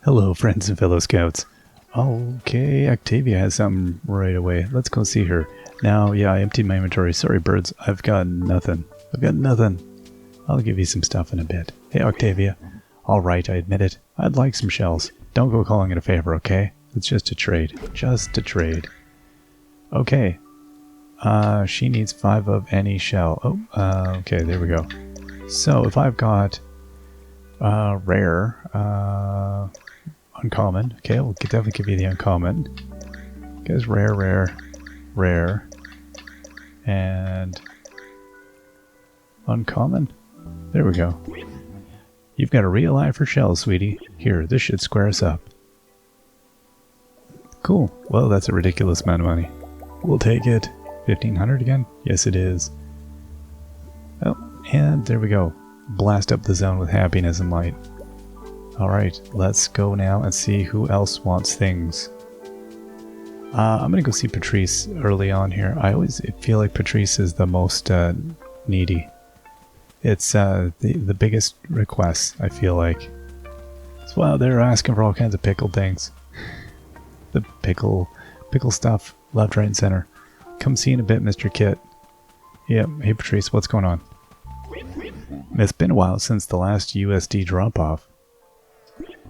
Hello, friends and fellow scouts. Okay, Octavia has something right away. Let's go see her. Now, yeah, I emptied my inventory. Sorry, birds. I've got nothing. I'll give you some stuff in a bit. Hey, Octavia. Alright, I admit it. I'd like some shells. Don't go calling it a favor, okay? It's just a trade. Just a trade. Okay. She needs 5 of any shell. Oh, okay, there we go. So, if I've got rare, uncommon. Okay, we'll definitely give you the uncommon. Because rare, and uncommon. There we go. You've got a real eye for shells, sweetie. Here, this should square us up. Cool. Well, that's a ridiculous amount of money. We'll take it. 1,500 again? Yes, it is. Oh, and there we go. Blast up the zone with happiness and light. Alright, let's go now and see who else wants things. I'm gonna go see Patrice early on here. I always feel like Patrice is the most needy. It's the biggest request, I feel like. So, wow, they're asking for all kinds of pickled things. The pickle stuff, left, right, and center. Come see in a bit, Mr. Kit. Yep, hey Patrice, what's going on? It's been a while since the last USD drop-off.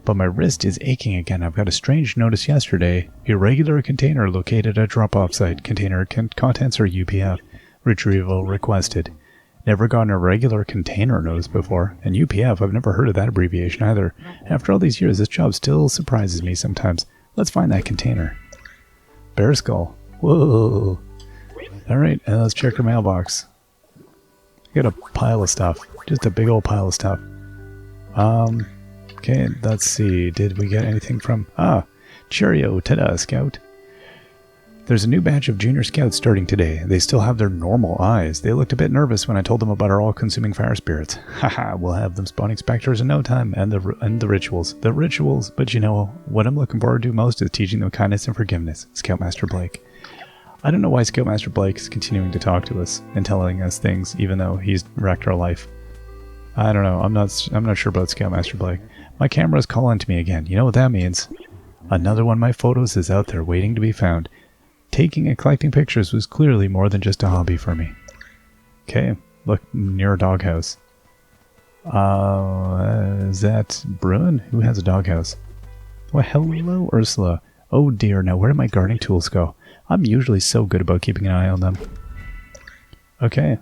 But my wrist is aching again. I've got a strange notice yesterday. Irregular container located at drop-off site. Container contents are UPF. Retrieval requested. Never gotten a regular container notice before. And UPF, I've never heard of that abbreviation either. After all these years, this job still surprises me sometimes. Let's find that container. Bear skull. Whoa. Alright, let's check our mailbox. Got a pile of stuff. Just a big old pile of stuff. Okay, let's see. Did we get anything from... Cheerio, ta-da, Scout. There's a new batch of junior scouts starting today. They still have their normal eyes. They looked a bit nervous when I told them about our all-consuming fire spirits. Haha, we'll have them spawning specters in no time, and the rituals. The rituals, but you know, what I'm looking forward to most is teaching them kindness and forgiveness. Scoutmaster Blake. I don't know why Scoutmaster Blake is continuing to talk to us and telling us things, even though he's wrecked our life. I don't know. I'm not sure about Scoutmaster Blake. My camera's calling to me again. You know what that means? Another one of my photos is out there waiting to be found. Taking and collecting pictures was clearly more than just a hobby for me. Okay, look, near a doghouse. Is that Bruin? Who has a doghouse? Well, hello, Ursula. Oh dear, now where did my gardening tools go? I'm usually so good about keeping an eye on them. Okay,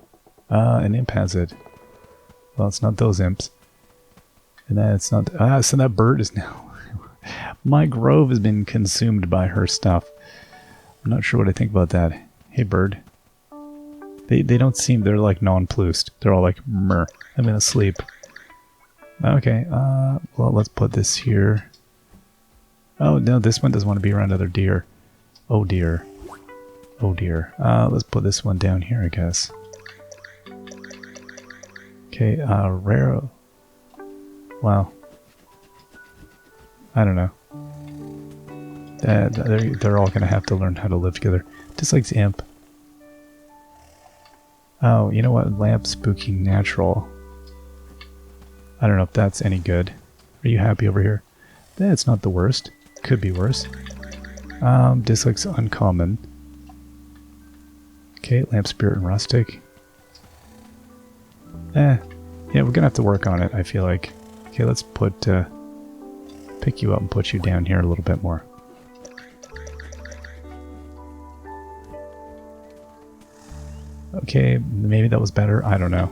an imp has it. Well, it's not those imps. And then it's not... so that bird is now... My grove has been consumed by her stuff. I'm not sure what I think about that. Hey, bird. They don't seem... They're like nonplussed. They're all like, meh, I'm gonna sleep. Okay, well, let's put this here. Oh, no, this one doesn't want to be around other deer. Oh, dear. Oh, dear. Let's put this one down here, I guess. Okay, rare... Wow. I don't know. They're all going to have to learn how to live together. Dislikes imp. Oh, you know what? Lamp spooky natural. I don't know if that's any good. Are you happy over here? That's not the worst. Could be worse. Dislikes uncommon. Okay, lamp spirit and rustic. Yeah, we're going to have to work on it, I feel like. Okay, let's put, pick you up and put you down here a little bit more. Okay, maybe that was better, I don't know.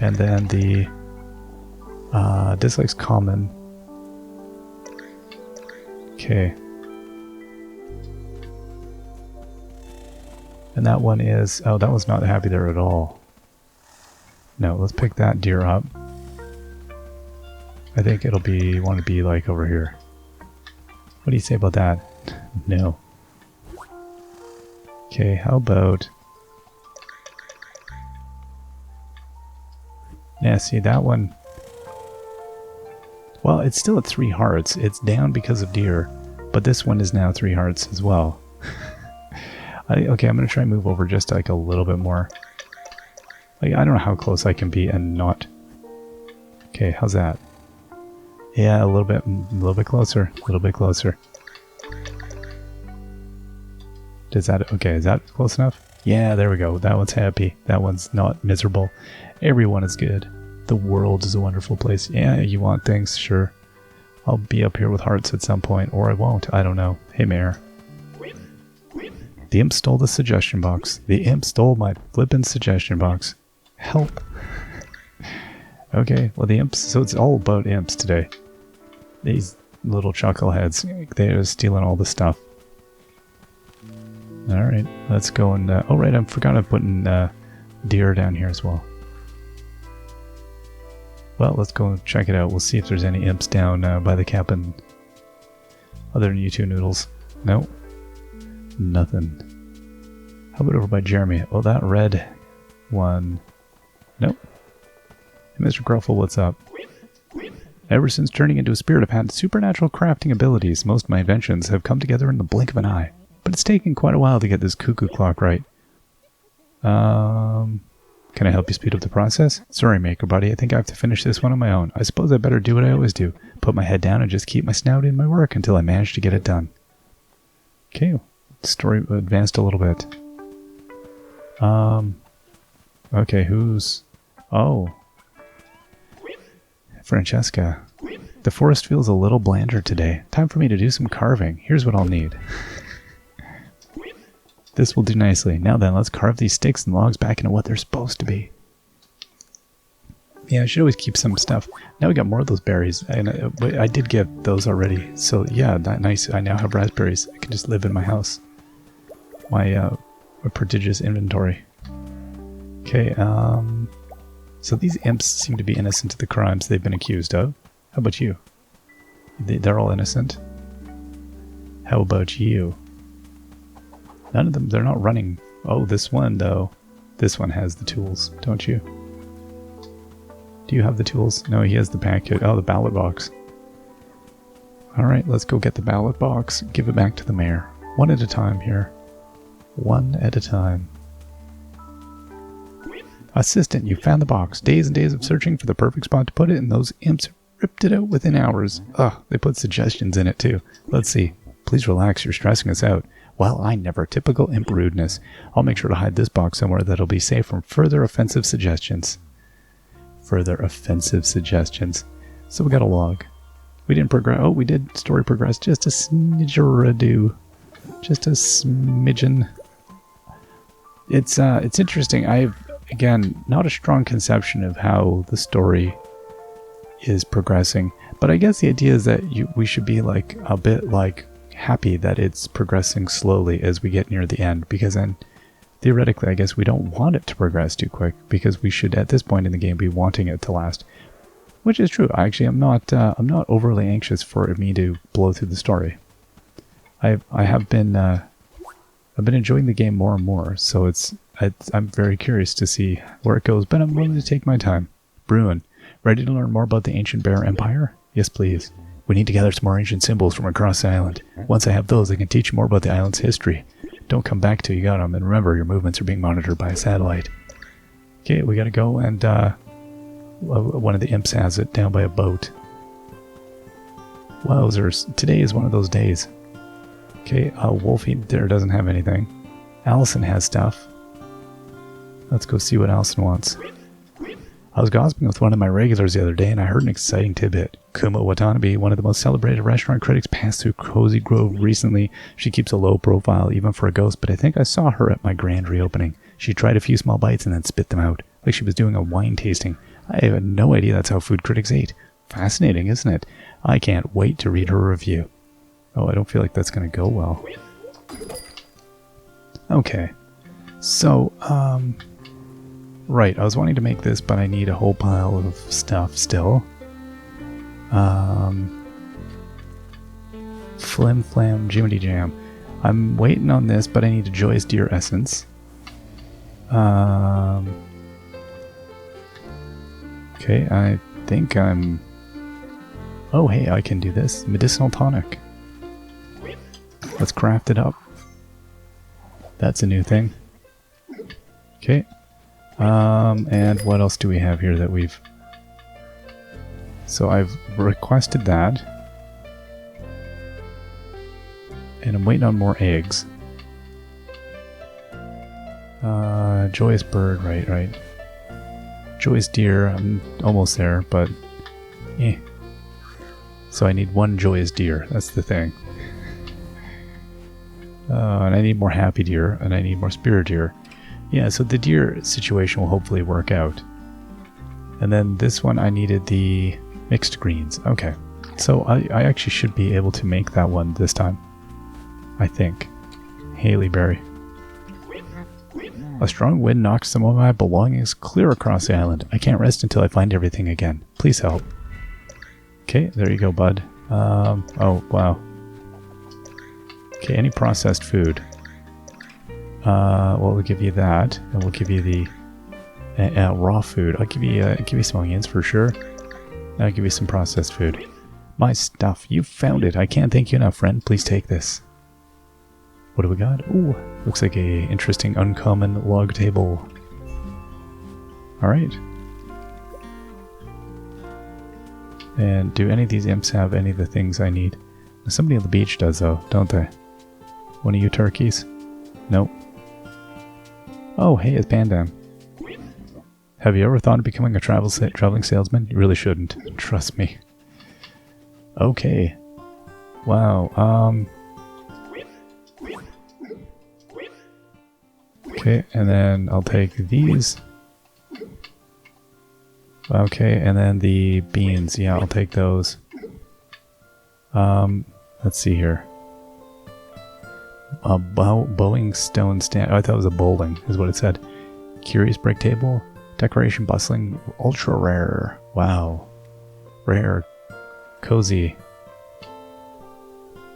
And then the, dislikes common. Okay. And that one is, oh, that one's not happy there at all. No, let's pick that deer up. I think it'll be, want to be like over here. What do you say about that? No. Okay, how about... Yeah, see that one... Well, it's still at 3 hearts. It's down because of deer. But this one is now 3 hearts as well. Okay, I'm going to try and move over just like a little bit more. Like, I don't know how close I can be and not... Okay, how's that? Yeah, a little bit closer, a little bit closer. Does that, okay, is that close enough? Yeah, there we go. That one's happy. That one's not miserable. Everyone is good. The world is a wonderful place. Yeah, you want things, sure. I'll be up here with hearts at some point, or I won't. I don't know. Hey, Mayor. The imp stole the suggestion box. The imp stole my flippin' suggestion box. Help. Okay, well the imps, so it's all about imps today. These little chuckleheads, they're stealing all the stuff. Alright, let's go and, oh right, I forgot I'm putting deer down here as well. Well, let's go and check it out. We'll see if there's any imps down by the cabin. Other than you two noodles. Nope. Nothing. How about over by Jeremy? Oh, that red one. Nope. Hey, Mr. Gruffle, what's up? Ever since turning into a spirit, I've had supernatural crafting abilities. Most of my inventions have come together in the blink of an eye. But it's taken quite a while to get this cuckoo clock right. Can I help you speed up the process? Sorry, Maker Buddy, I think I have to finish this one on my own. I suppose I better do what I always do. Put my head down and just keep my snout in my work until I manage to get it done. Okay, story advanced a little bit. Okay, who's... Oh. Francesca. The forest feels a little blander today. Time for me to do some carving. Here's what I'll need. This will do nicely. Now then, let's carve these sticks and logs back into what they're supposed to be. Yeah, I should always keep some stuff. Now we got more of those berries. And I did get those already. So yeah, nice. I now have raspberries. I can just live in my house. My prodigious inventory. Okay, so these imps seem to be innocent of the crimes they've been accused of. How about you? They're all innocent. How about you? None of them, they're not running. Oh, this one, though. This one has the tools, don't you? Do you have the tools? No, he has the packet. Oh, the ballot box. Alright, let's go get the ballot box. Give it back to the mayor. One at a time here. One at a time. Assistant, you found the box. Days and days of searching for the perfect spot to put it, and those imps ripped it out within hours. Ugh, they put suggestions in it, too. Let's see. Please relax, you're stressing us out. Well, I never. Typical imp rudeness. I'll make sure to hide this box somewhere that'll be safe from further offensive suggestions. Further offensive suggestions. So we got a log. We didn't progress. Oh, we did story progress just a smidgerado. Just a smidgen. It's interesting. I've, again, not a strong conception of how the story is progressing. But I guess the idea is that we should be like a bit like happy that it's progressing slowly as we get near the end, because then theoretically I guess we don't want it to progress too quick, because we should at this point in the game be wanting it to last, which is true. I'm not overly anxious for me to blow through the story. I've been enjoying the game more and more, so I'm very curious to see where it goes, but I'm willing to take my time. Bruin, ready to learn more about the ancient Bear Empire? Yes, please. We need to gather some more ancient symbols from across the island. Once I have those, I can teach you more about the island's history. Don't come back till you got them, and remember, your movements are being monitored by a satellite. Okay, we gotta go, and one of the imps has it down by a boat. Wowzers, today is one of those days. Okay, Wolfie there doesn't have anything. Allison has stuff. Let's go see what Allison wants. I was gossiping with one of my regulars the other day, and I heard an exciting tidbit. Kuma Watanabe, one of the most celebrated restaurant critics, passed through Cozy Grove recently. She keeps a low profile, even for a ghost, but I think I saw her at my grand reopening. She tried a few small bites and then spit them out, like she was doing a wine tasting. I had no idea that's how food critics ate. Fascinating, isn't it? I can't wait to read her review. Oh, I don't feel like that's going to go well. Okay. So, right, I was wanting to make this, but I need a whole pile of stuff still. Flim Flam Jiminy Jam. I'm waiting on this, but I need a Joyous Deer Essence. Okay, I think I'm... Oh, hey, I can do this. Medicinal Tonic. Let's craft it up. That's a new thing. Okay. And what else do we have here that we've... So I've requested that. And I'm waiting on more eggs. Joyous bird, right. Joyous deer, I'm almost there, but eh. So I need one joyous deer, that's the thing. And I need more happy deer, and I need more spirit deer. Yeah, so the deer situation will hopefully work out. And then this one I needed the mixed greens. Okay, so I actually should be able to make that one this time. I think. Haley Berry. A strong wind knocks some of my belongings clear across the island. I can't rest until I find everything again. Please help. Okay, there you go, bud. Oh, wow. Okay, any processed food. Well, we'll give you that, and we'll give you the raw food. I'll give you some onions for sure. I'll give you some processed food. My stuff, you found it. I can't thank you enough, friend. Please take this. What do we got? Ooh, looks like a interesting uncommon log table. Alright. And do any of these imps have any of the things I need? Somebody on the beach does though, don't they? One of you turkeys? Nope. Oh, hey, it's Pandam. Have you ever thought of becoming a traveling salesman? You really shouldn't. Trust me. Okay. Wow, okay, and then I'll take these. Okay, and then the beans. Yeah, I'll take those. Let's see here. A bowing stone stand. Oh, I thought it was a bowling, is what it said. Curious break table. Decoration bustling. Ultra rare. Wow. Rare. Cozy.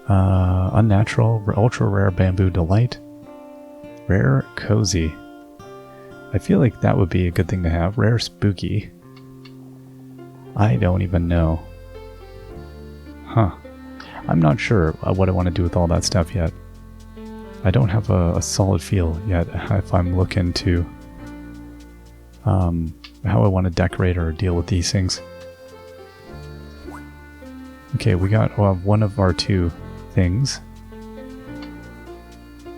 Unnatural. Ultra rare bamboo delight. Rare cozy. I feel like that would be a good thing to have. Rare spooky. I don't even know. Huh. I'm not sure what I want to do with all that stuff yet. I don't have a solid feel yet if I'm looking to how I want to decorate or deal with these things. Okay, we got one of our two things.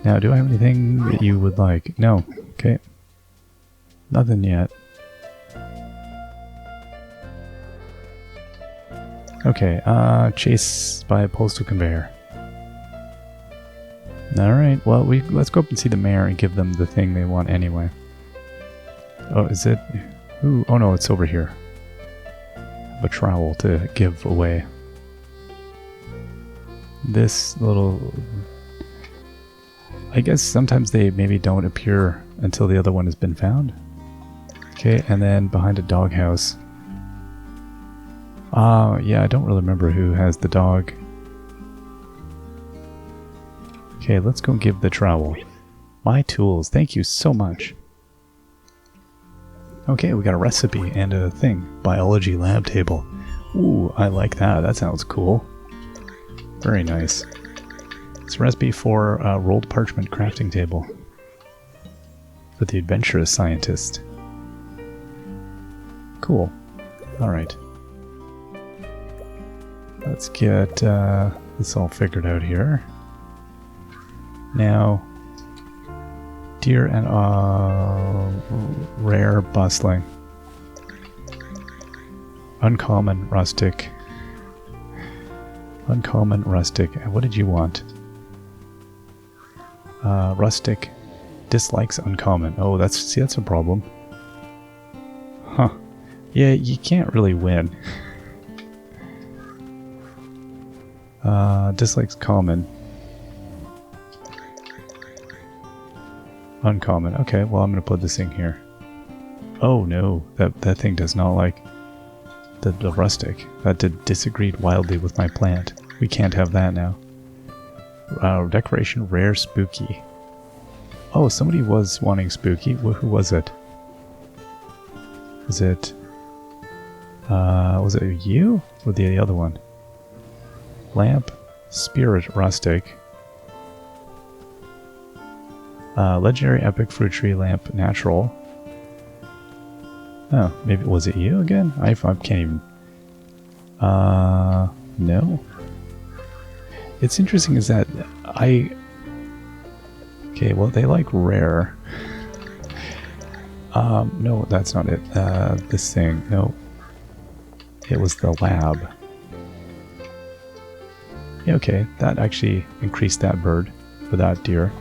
Now, do I have anything that you would like? No. Okay. Nothing yet. Okay, chase by a postal conveyor. Alright, well, let's go up and see the mayor and give them the thing they want anyway. Oh, is it? Ooh, oh no, it's over here. I have a trowel to give away. This little... I guess sometimes they maybe don't appear until the other one has been found. Okay, and then behind a doghouse. Yeah, I don't really remember who has the dog. Okay, let's go give the trowel. My tools, thank you so much. Okay, we got a recipe and a thing. Biology lab table. Ooh, I like that. That sounds cool. Very nice. It's a recipe for a rolled parchment crafting table. For the adventurous scientist. Cool. Alright. Let's get this all figured out here. Now, deer and rare bustling. Uncommon rustic. Uncommon rustic. And what did you want? Rustic dislikes uncommon. Oh, that's a problem. Huh. Yeah, you can't really win. Dislikes common. Uncommon. Okay, well I'm gonna put this thing here. Oh no, that thing does not like the rustic. That disagreed wildly with my plant. We can't have that now. Decoration rare spooky. Oh, somebody was wanting spooky. Who was it? Was it you? Or the other one? Lamp, spirit rustic. Legendary epic fruit tree lamp natural. Oh, maybe was it you again? I can't even. No. It's interesting is that okay, well, they like rare. No, that's not it. This thing, no. It was the lab. Yeah, okay, that actually increased that bird for that deer.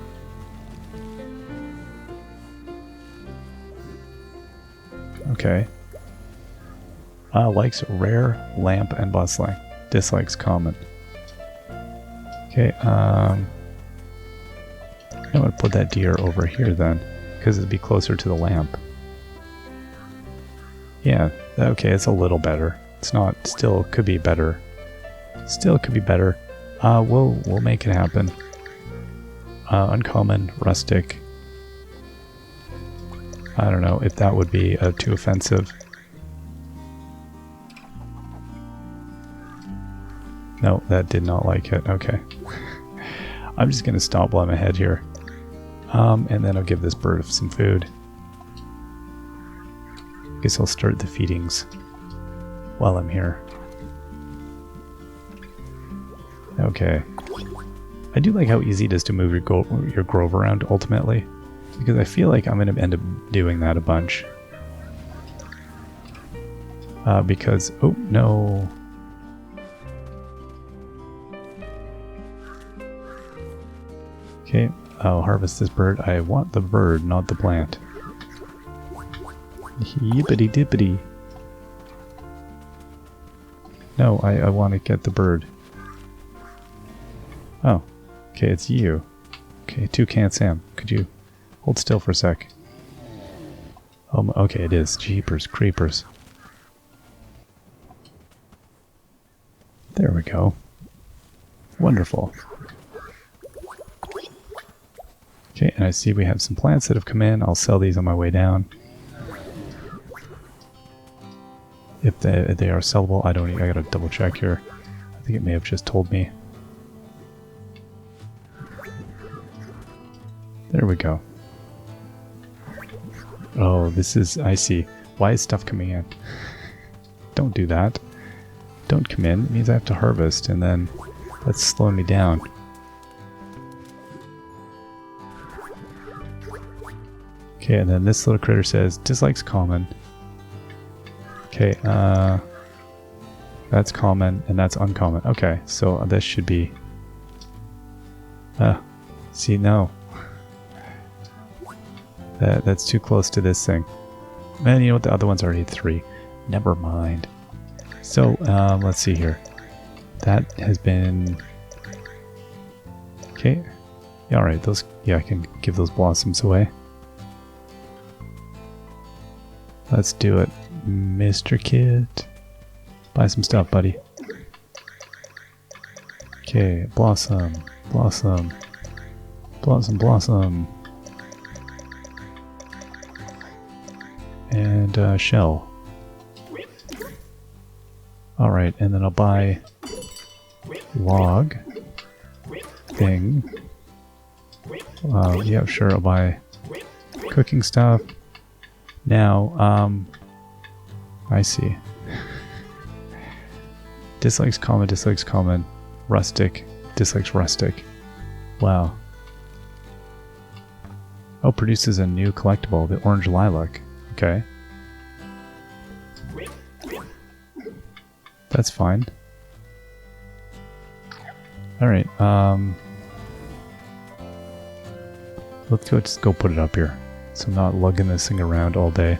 Okay. Likes rare, lamp, and bustling. Dislikes common. Okay, I'm gonna put that deer over here then, because it'd be closer to the lamp. Yeah, okay, it's a little better. It's not, still could be better. Still could be better. We'll make it happen. Uncommon, rustic. I don't know if that would be too offensive. No, that did not like it. Okay. I'm just gonna stop while I'm ahead here. And then I'll give this bird some food. Guess I'll start the feedings while I'm here. Okay. I do like how easy it is to move your grove around ultimately, because I feel like I'm going to end up doing that a bunch. Because, oh no. Okay, I'll harvest this bird. I want the bird, not the plant. Yippity dippity. No, I want to get the bird. Oh, okay, it's you. Okay, Toucan Sam, could you hold still for a sec? Oh, okay, it is. Jeepers creepers. There we go. Wonderful. Okay, and I see we have some plants that have come in. I'll sell these on my way down. If they are sellable, I gotta double check here. I think it may have just told me. There we go. Oh, this is, I see. Why is stuff coming in? Don't do that. Don't come in. It means I have to harvest, and then that's slowing me down. Okay, and then this little critter says, dislikes common. Okay, that's common, and that's uncommon. Okay, so this should be... see, no. That's too close to this thing. Man, you know what? The other one's already at 3. Never mind. So, let's see here. That has been... Okay. Yeah, alright, those... Yeah, I can give those blossoms away. Let's do it. Mr. Kid. Buy some stuff, buddy. Okay, blossom. Blossom. Blossom, blossom. And shell. Alright, and then I'll buy log thing. Yeah, sure, I'll buy cooking stuff. Now, I see. Dislikes common, rustic, dislikes rustic. Wow. Oh, produces a new collectible, the orange lilac. Okay. That's fine. Alright, let's just go put it up here. So I'm not lugging this thing around all day.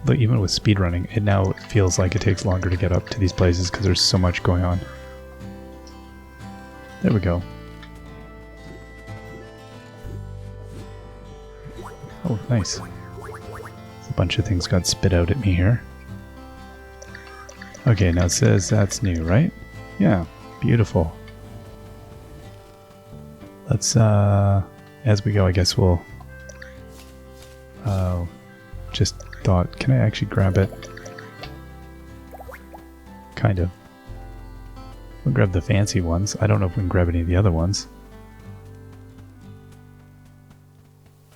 But even with speedrunning, it now feels like it takes longer to get up to these places because there's so much going on. There we go. Oh, nice. A bunch of things got spit out at me here. Okay, now it says that's new, right? Yeah, beautiful. Let's, as we go, I guess we'll, just thought, can I actually grab it? Kind of. We'll grab the fancy ones. I don't know if we can grab any of the other ones.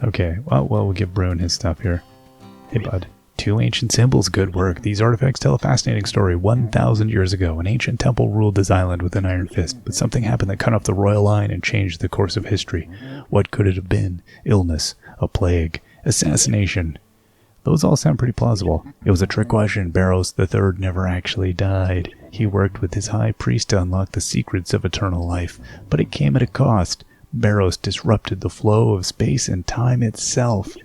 Okay, well, we'll give Bruin his stuff here. Hey, bud. 2 ancient symbols. Good work. These artifacts tell a fascinating story. 1,000 years ago, an ancient temple ruled this island with an iron fist, but something happened that cut off the royal line and changed the course of history. What could it have been? Illness, a plague, assassination. Those all sound pretty plausible. It was a trick question. Barrows III never actually died. He worked with his high priest to unlock the secrets of eternal life, but it came at a cost. Barrows disrupted the flow of space and time itself.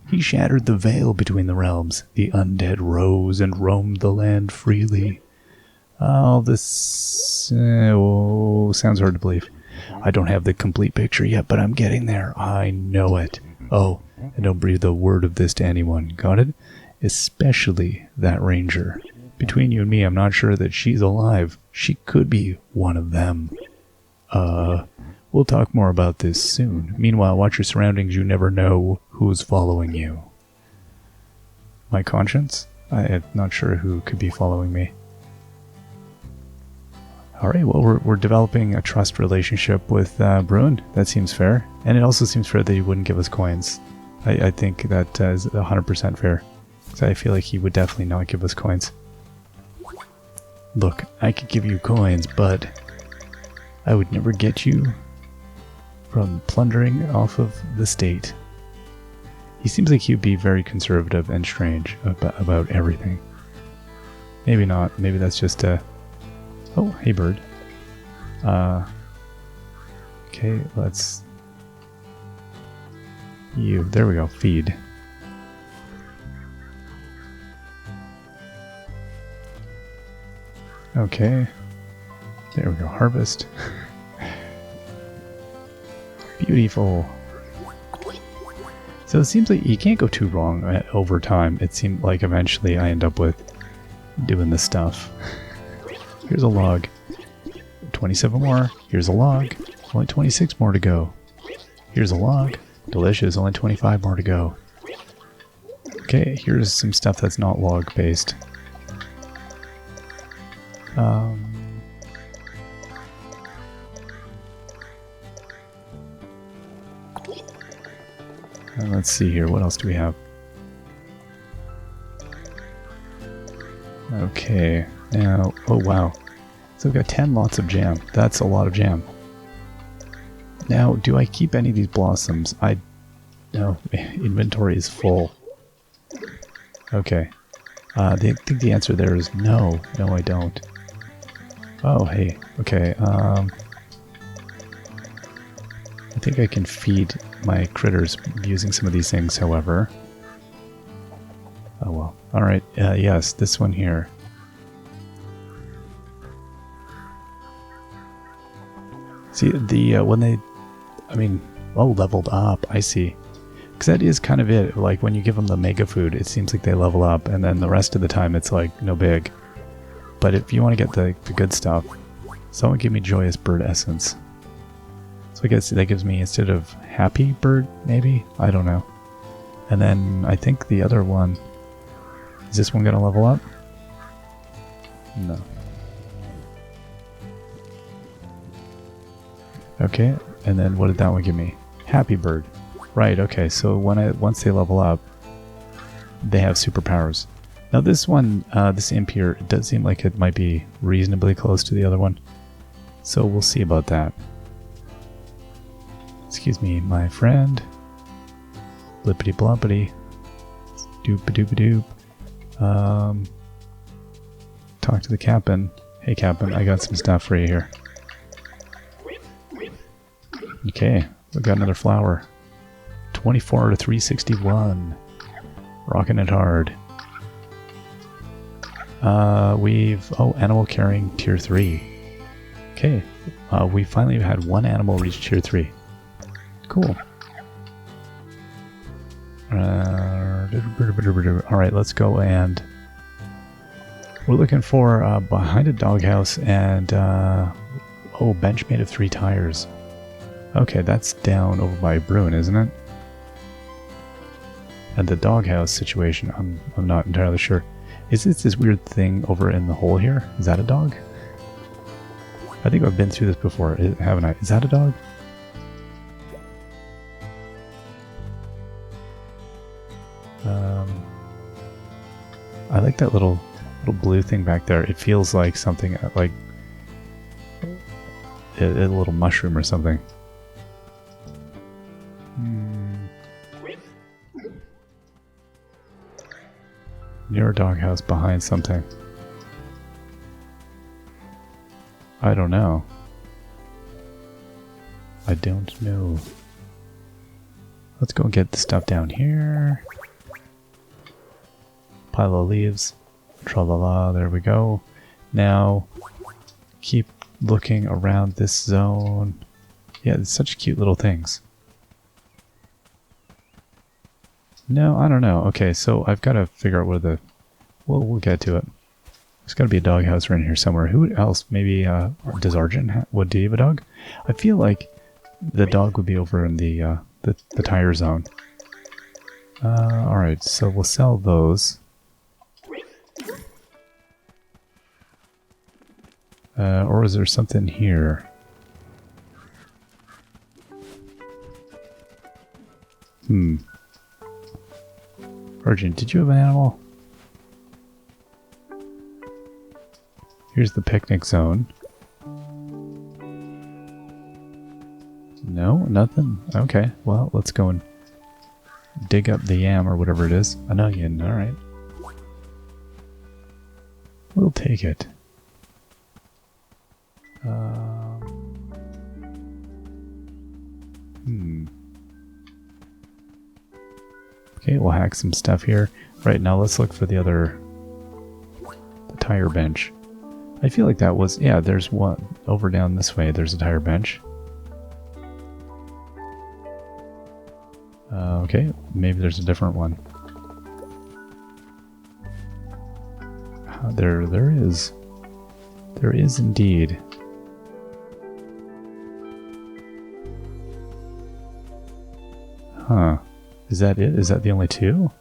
He shattered the veil between the realms. The undead rose and roamed the land freely. Oh, this sounds hard to believe. I don't have the complete picture yet, but I'm getting there. I know it. Oh, and don't breathe a word of this to anyone. Got it? Especially that ranger. Between you and me, I'm not sure that she's alive. She could be one of them. We'll talk more about this soon. Meanwhile, watch your surroundings. You never know who's following you. My conscience? I'm not sure who could be following me. Alright, well, we're developing a trust relationship with Bruin. That seems fair. And it also seems fair that he wouldn't give us coins. I think that is 100% fair. So I feel like he would definitely not give us coins. Look, I could give you coins, but I would never get you from plundering off of the state. He seems like he'd be very conservative and strange about everything. Maybe not. Maybe that's just a... Oh, hey bird. Okay, let's... You. There we go. Feed. Okay. There we go. Harvest. Beautiful. So it seems like you can't go too wrong over time. It seemed like eventually I end up with doing this stuff. Here's a log. 27 more. Here's a log. Only 26 more to go. Here's a log. Delicious. Only 25 more to go. Okay, here's some stuff that's not log based. And let's see here. What else do we have? Okay. Now, oh wow. So we've got 10 lots of jam. That's a lot of jam. Now, do I keep any of these blossoms? No, inventory is full. Okay. I think the answer there is no. No, I don't. Oh, hey. Okay. I think I can feed my critters using some of these things, however. Oh well. Alright, yes, this one here. See, when they... I mean, oh, leveled up, I see. Because that is kind of it. Like, when you give them the mega food, it seems like they level up, and then the rest of the time it's like, no big. But if you want to get the good stuff, someone give me joyous bird essence. So I guess that gives me, instead of happy bird, maybe? I don't know. And then I think the other one... Is this one going to level up? No. Okay, and then what did that one give me? Happy bird. Right, okay, so once they level up, they have superpowers. Now this one, this imp here, it does seem like it might be reasonably close to the other one. So we'll see about that. Excuse me, my friend. Blippity bloppity. Doop-a-doop-a-doop. Talk to the captain. Hey captain, I got some stuff for you here. Okay, we got another flower. 24 to 361. Rocking it hard. Animal carrying tier 3. Okay, we finally had one animal reach tier 3. Cool. Alright, let's go and... We're looking for behind a doghouse and... bench made of 3 tires. Okay, that's down over by Bruin, isn't it? And the doghouse situation, I'm not entirely sure. Is it this weird thing over in the hole here? Is that a dog? I think I've been through this before, haven't I? Is that a dog? I like that little blue thing back there. It feels like something like a little mushroom or something. Near a doghouse behind something. I don't know. I don't know. Let's go get the stuff down here. Pile of leaves. Tra-la-la, there we go. Now, keep looking around this zone. Yeah, it's such cute little things. No, I don't know. Okay, so I've got to figure out where the... We'll get to it. There's got to be a doghouse around here somewhere. Who else? Maybe, does Argent do you have a dog? I feel like the dog would be over in the tire zone. Alright, so we'll sell those. Or is there something here? Argent, did you have an animal? Here's the picnic zone. No, nothing? Okay, well, let's go and dig up the yam or whatever it is. An onion, alright. We'll take it. Okay, we'll hack some stuff here. Right, now let's look for the tire bench. I feel like that was, yeah, there's one over down this way. There's a tire bench. Okay, maybe there's a different one. There is. There is indeed. Huh. Is that it? Is that the only two?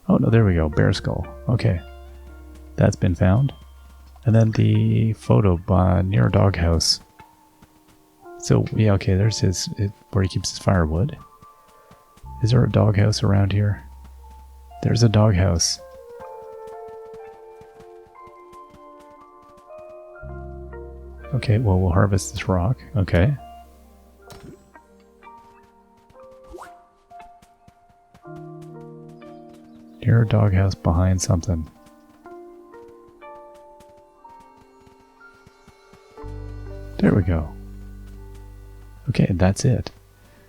Oh, no, there we go. Bear skull. Okay. That's been found. And then the photo near a doghouse. So, yeah, okay, there's where he keeps his firewood. Is there a doghouse around here? There's a doghouse. Okay, well, we'll harvest this rock. Okay. Near a doghouse behind something. There we go. Okay, that's it.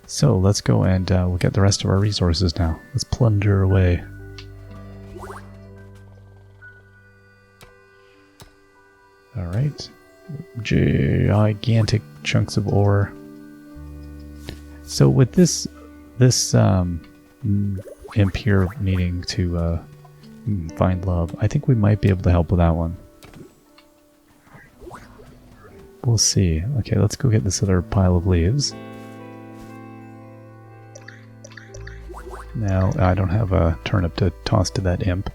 So let's go and we'll get the rest of our resources now. Let's plunder away. Alright. Gigantic chunks of ore. So with this imp here needing to find love, I think we might be able to help with that one. We'll see. Okay, let's go get this other pile of leaves. Now, I don't have a turnip to toss to that imp.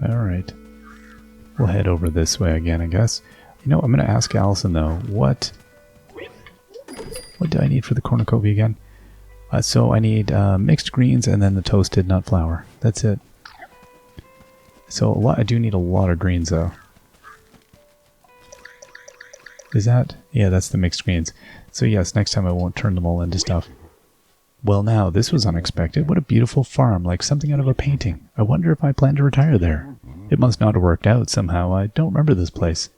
Alright. We'll head over this way again, I guess. You know, I'm going to ask Allison, though, what do I need for the cornucopia again? So I need mixed greens and then the toasted nut flour. That's it. So I do need a lot of greens, though. Is that? Yeah, that's the mixed greens. So yes, next time I won't turn them all into stuff. Well now, this was unexpected. What a beautiful farm, like something out of a painting. I wonder if I plan to retire there. It must not have worked out somehow. I don't remember this place.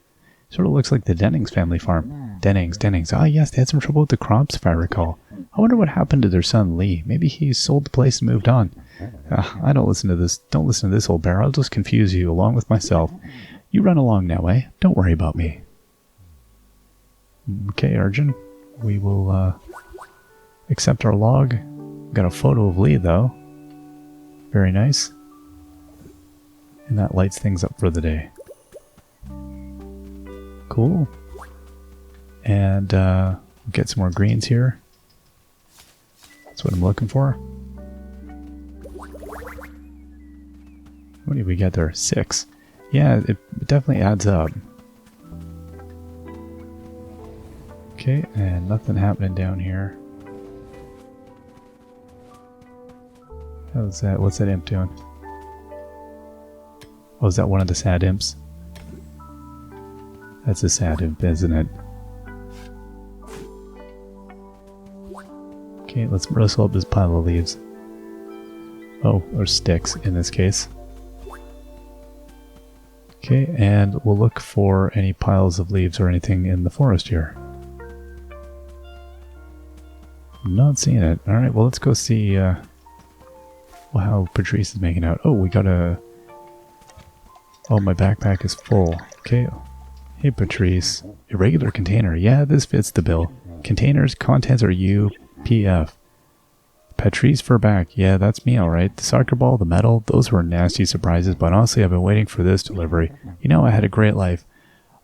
Sort of looks like the Dennings family farm. Dennings. Ah yes, they had some trouble with the crops if I recall. I wonder what happened to their son Lee. Maybe he sold the place and moved on. I don't listen to this. Don't listen to this old bear. I'll just confuse you along with myself. You run along now, eh? Don't worry about me. Okay, Arjun. We will accept our log. Got a photo of Lee, though. Very nice. And that lights things up for the day. Cool. And get some more greens here. That's what I'm looking for. What did we get there? 6. Yeah, it definitely adds up. Okay, and nothing happening down here. How's that? What's that imp doing? Oh, is that one of the sad imps? That's a sad imp, isn't it? Okay, let's rustle up this pile of leaves. Oh, or sticks in this case. Okay, and we'll look for any piles of leaves or anything in the forest here. I'm not seeing it. Alright, well let's go see how Patrice is making out. Oh, we got a... Oh, my backpack is full. Okay. Hey Patrice. Irregular container. Yeah, this fits the bill. Containers, contents are UPF. Patrice for back. Yeah, that's me alright. The soccer ball, the medal, those were nasty surprises, but honestly I've been waiting for this delivery. You know, I had a great life.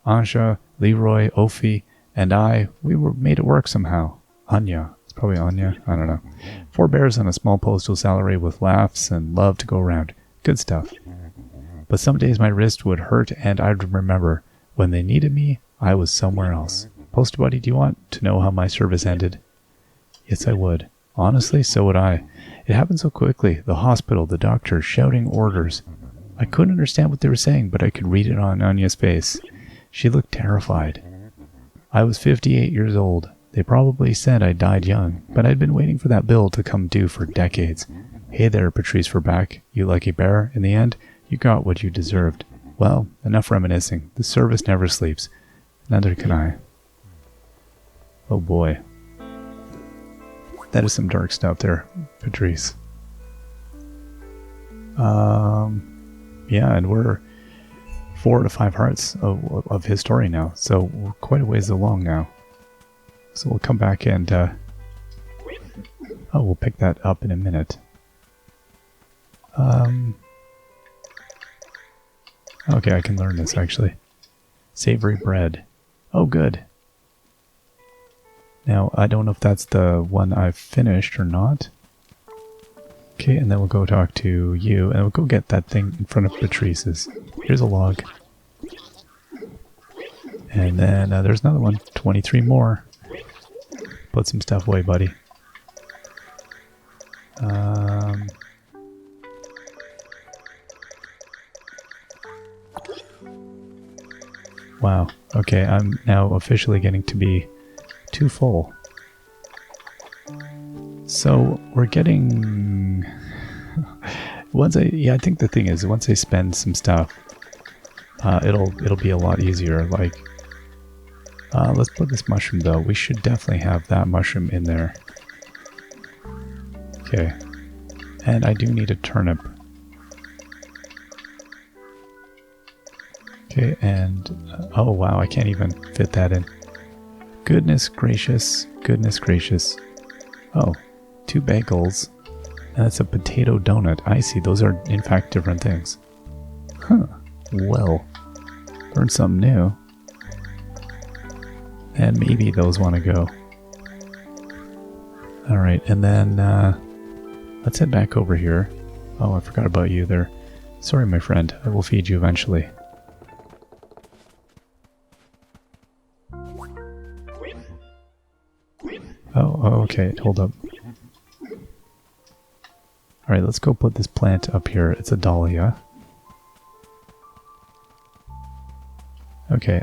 Ansha, Leroy, Ophi, and we were made it work somehow. Anya. It's probably Anya. I don't know. 4 bears on a small postal salary with laughs and love to go around. Good stuff. But some days my wrist would hurt and I'd remember, when they needed me, I was somewhere else. Post buddy, do you want to know how my service ended? Yes, I would. Honestly, so would I. It happened so quickly. The hospital, the doctor, shouting orders. I couldn't understand what they were saying, but I could read it on Anya's face. She looked terrified. I was 58 years old. They probably said I died young, but I'd been waiting for that bill to come due for decades. Hey there, Patrice Verback, you lucky bear. In the end, you got what you deserved. Well, enough reminiscing. The service never sleeps. Neither can I. Oh boy. That is some dark stuff there, Patrice. Yeah, and we're 4 to 5 hearts of his story now, so we're quite a ways along now. So we'll come back and, we'll pick that up in a minute. Okay, I can learn this actually. Savory bread. Oh, good. Now, I don't know if that's the one I've finished or not. Okay, and then we'll go talk to you, and we'll go get that thing in front of Patrice's. Here's a log. And then there's another one. 23 more. Put some stuff away, buddy. Wow. Okay, I'm now officially getting to be too full. So we're getting... I think the thing is, once I spend some stuff, it'll be a lot easier. Like, let's put this mushroom though. We should definitely have that mushroom in there. Okay. And I do need a turnip. Okay, and... oh wow, I can't even fit that in. Goodness gracious, goodness gracious. Oh, 2 bagels. And that's a potato donut. I see, those are in fact different things. Huh, well, learned something new. And maybe those want to go. Alright, and then let's head back over here. Oh, I forgot about you there. Sorry, my friend, I will feed you eventually. Oh, okay, hold up. Alright, let's go put this plant up here. It's a dahlia. Okay,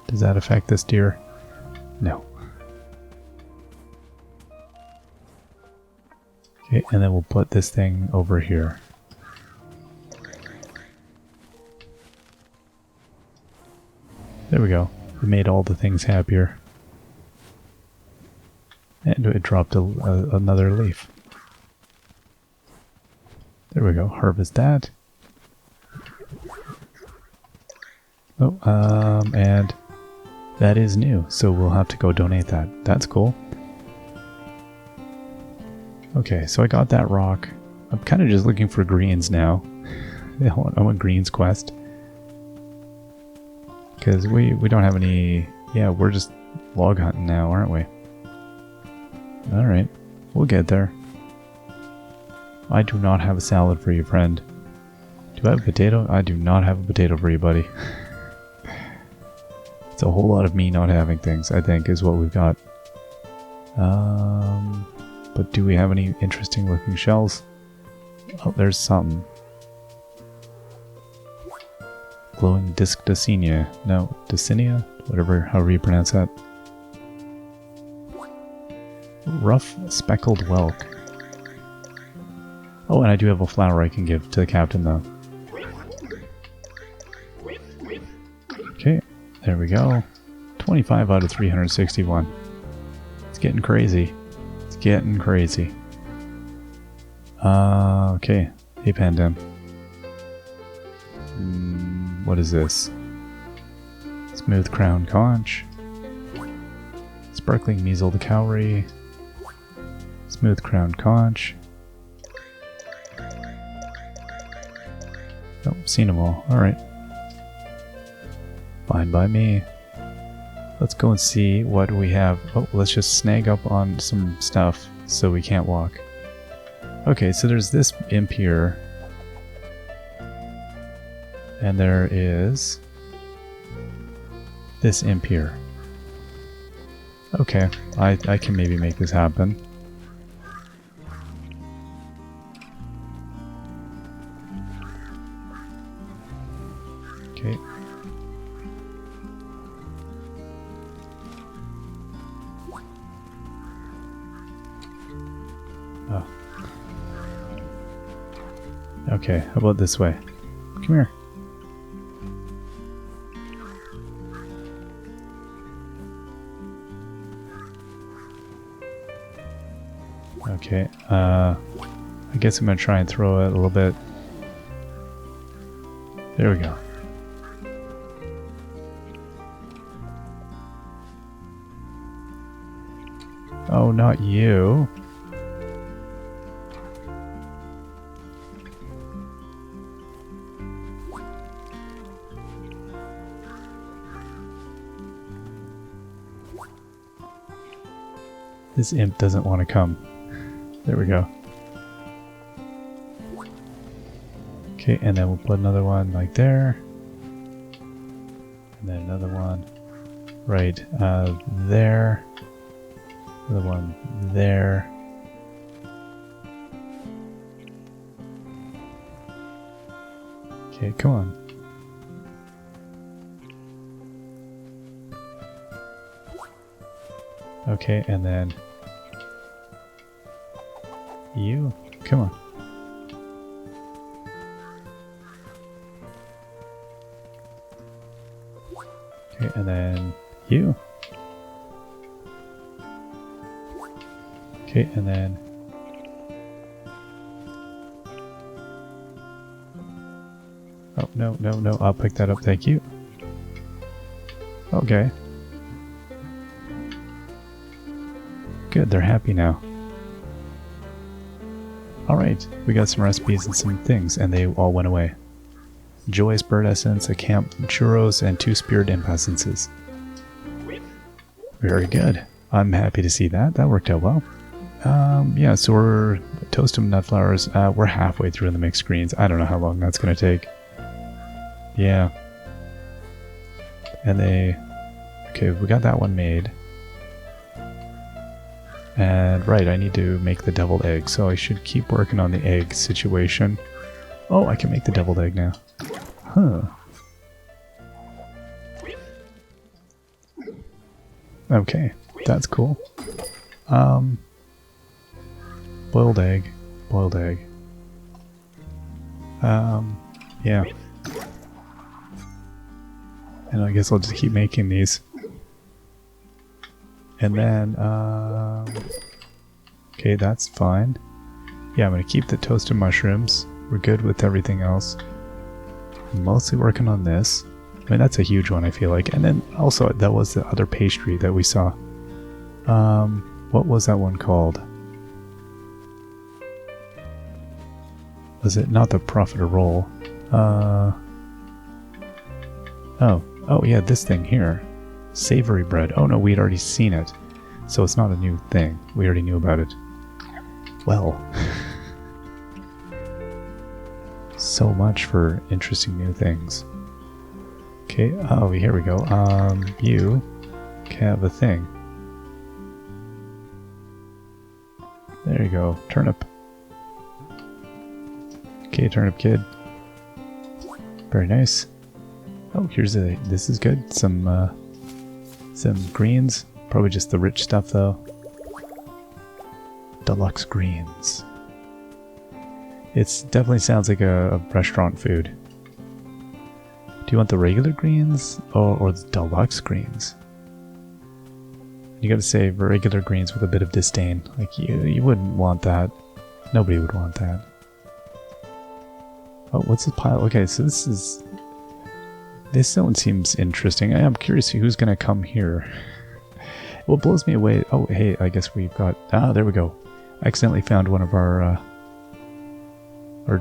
does that affect this deer? No. Okay, and then we'll put this thing over here. There we go. We made all the things happier. And it dropped another leaf. There we go. Harvest that. Oh, and that is new, so we'll have to go donate that. That's cool. Okay, so I got that rock. I'm kind of just looking for greens now. I want greens quest. Because we don't have any... Yeah, we're just log hunting now, aren't we? Alright, we'll get there. I do not have a salad for you, friend. Do I have a potato? I do not have a potato for you, buddy. It's a whole lot of me not having things, I think, is what we've got. But do we have any interesting looking shells? Oh, there's some. Glowing disc Dacinia. No, Dacinia? Whatever, however you pronounce that. Rough speckled whelk. Oh, and I do have a flower I can give to the captain, though. Okay, there we go. 25 out of 361. It's getting crazy. It's getting crazy. Okay. Hey, Pandem. What is this? Smooth crown conch. Sparkling measle the cowrie. Smooth crown conch. Oh, seen them all. Alright. Fine by me. Let's go and see what we have. Oh, let's just snag up on some stuff so we can't walk. Okay, so there's this imp here. And there is this imp here. Okay, I can maybe make this happen. Okay. Oh. Okay, how about this way? Come here. Okay, I guess I'm gonna try and throw it a little bit. There we go. Oh, not you. This imp doesn't want to come. There we go. Okay, and then we'll put another one like there. And then another one right there. Another one there. Okay, come on. Okay, and then you, come on. Okay, and then you. Okay, and then oh, no, I'll pick that up, thank you. Okay. Good, they're happy now. Alright, we got some recipes and some things, and they all went away. Joyous bird essence, a camp churros, and 2 spirit imp essences. Very good. I'm happy to see that. That worked out well. Yeah, so we're toast them nut flowers. We're halfway through the mixed greens. I don't know how long that's going to take. Yeah. And okay, we got that one made. And right, I need to make the deviled egg, so I should keep working on the egg situation. Oh, I can make the deviled egg now. Huh. Okay, that's cool. Boiled egg. Boiled egg. Yeah. And I guess I'll just keep making these. And then, okay, that's fine. Yeah, I'm gonna keep the toasted mushrooms. We're good with everything else. I'm mostly working on this. I mean, that's a huge one, I feel like. And then also, that was the other pastry that we saw. What was that one called? Was it not the profiter roll? Oh yeah, this thing here. Savory bread. Oh no, we'd already seen it. So it's not a new thing. We already knew about it. Well. So much for interesting new things. Okay, Okay, oh, here we go. You have a thing. There you go. Turnip. Okay, turnip kid. Very nice. Oh, here's a... This is good. Some greens. Probably just the rich stuff, though. Deluxe greens. It definitely sounds like a restaurant food. Do you want the regular greens or the deluxe greens? You gotta say regular greens with a bit of disdain. Like, you wouldn't want that. Nobody would want that. Oh, what's this pile? Okay, so this is... This zone seems interesting. I am curious who's gonna come here. What blows me away... Oh, hey, I guess we've got... Ah, there we go. I accidentally found one of our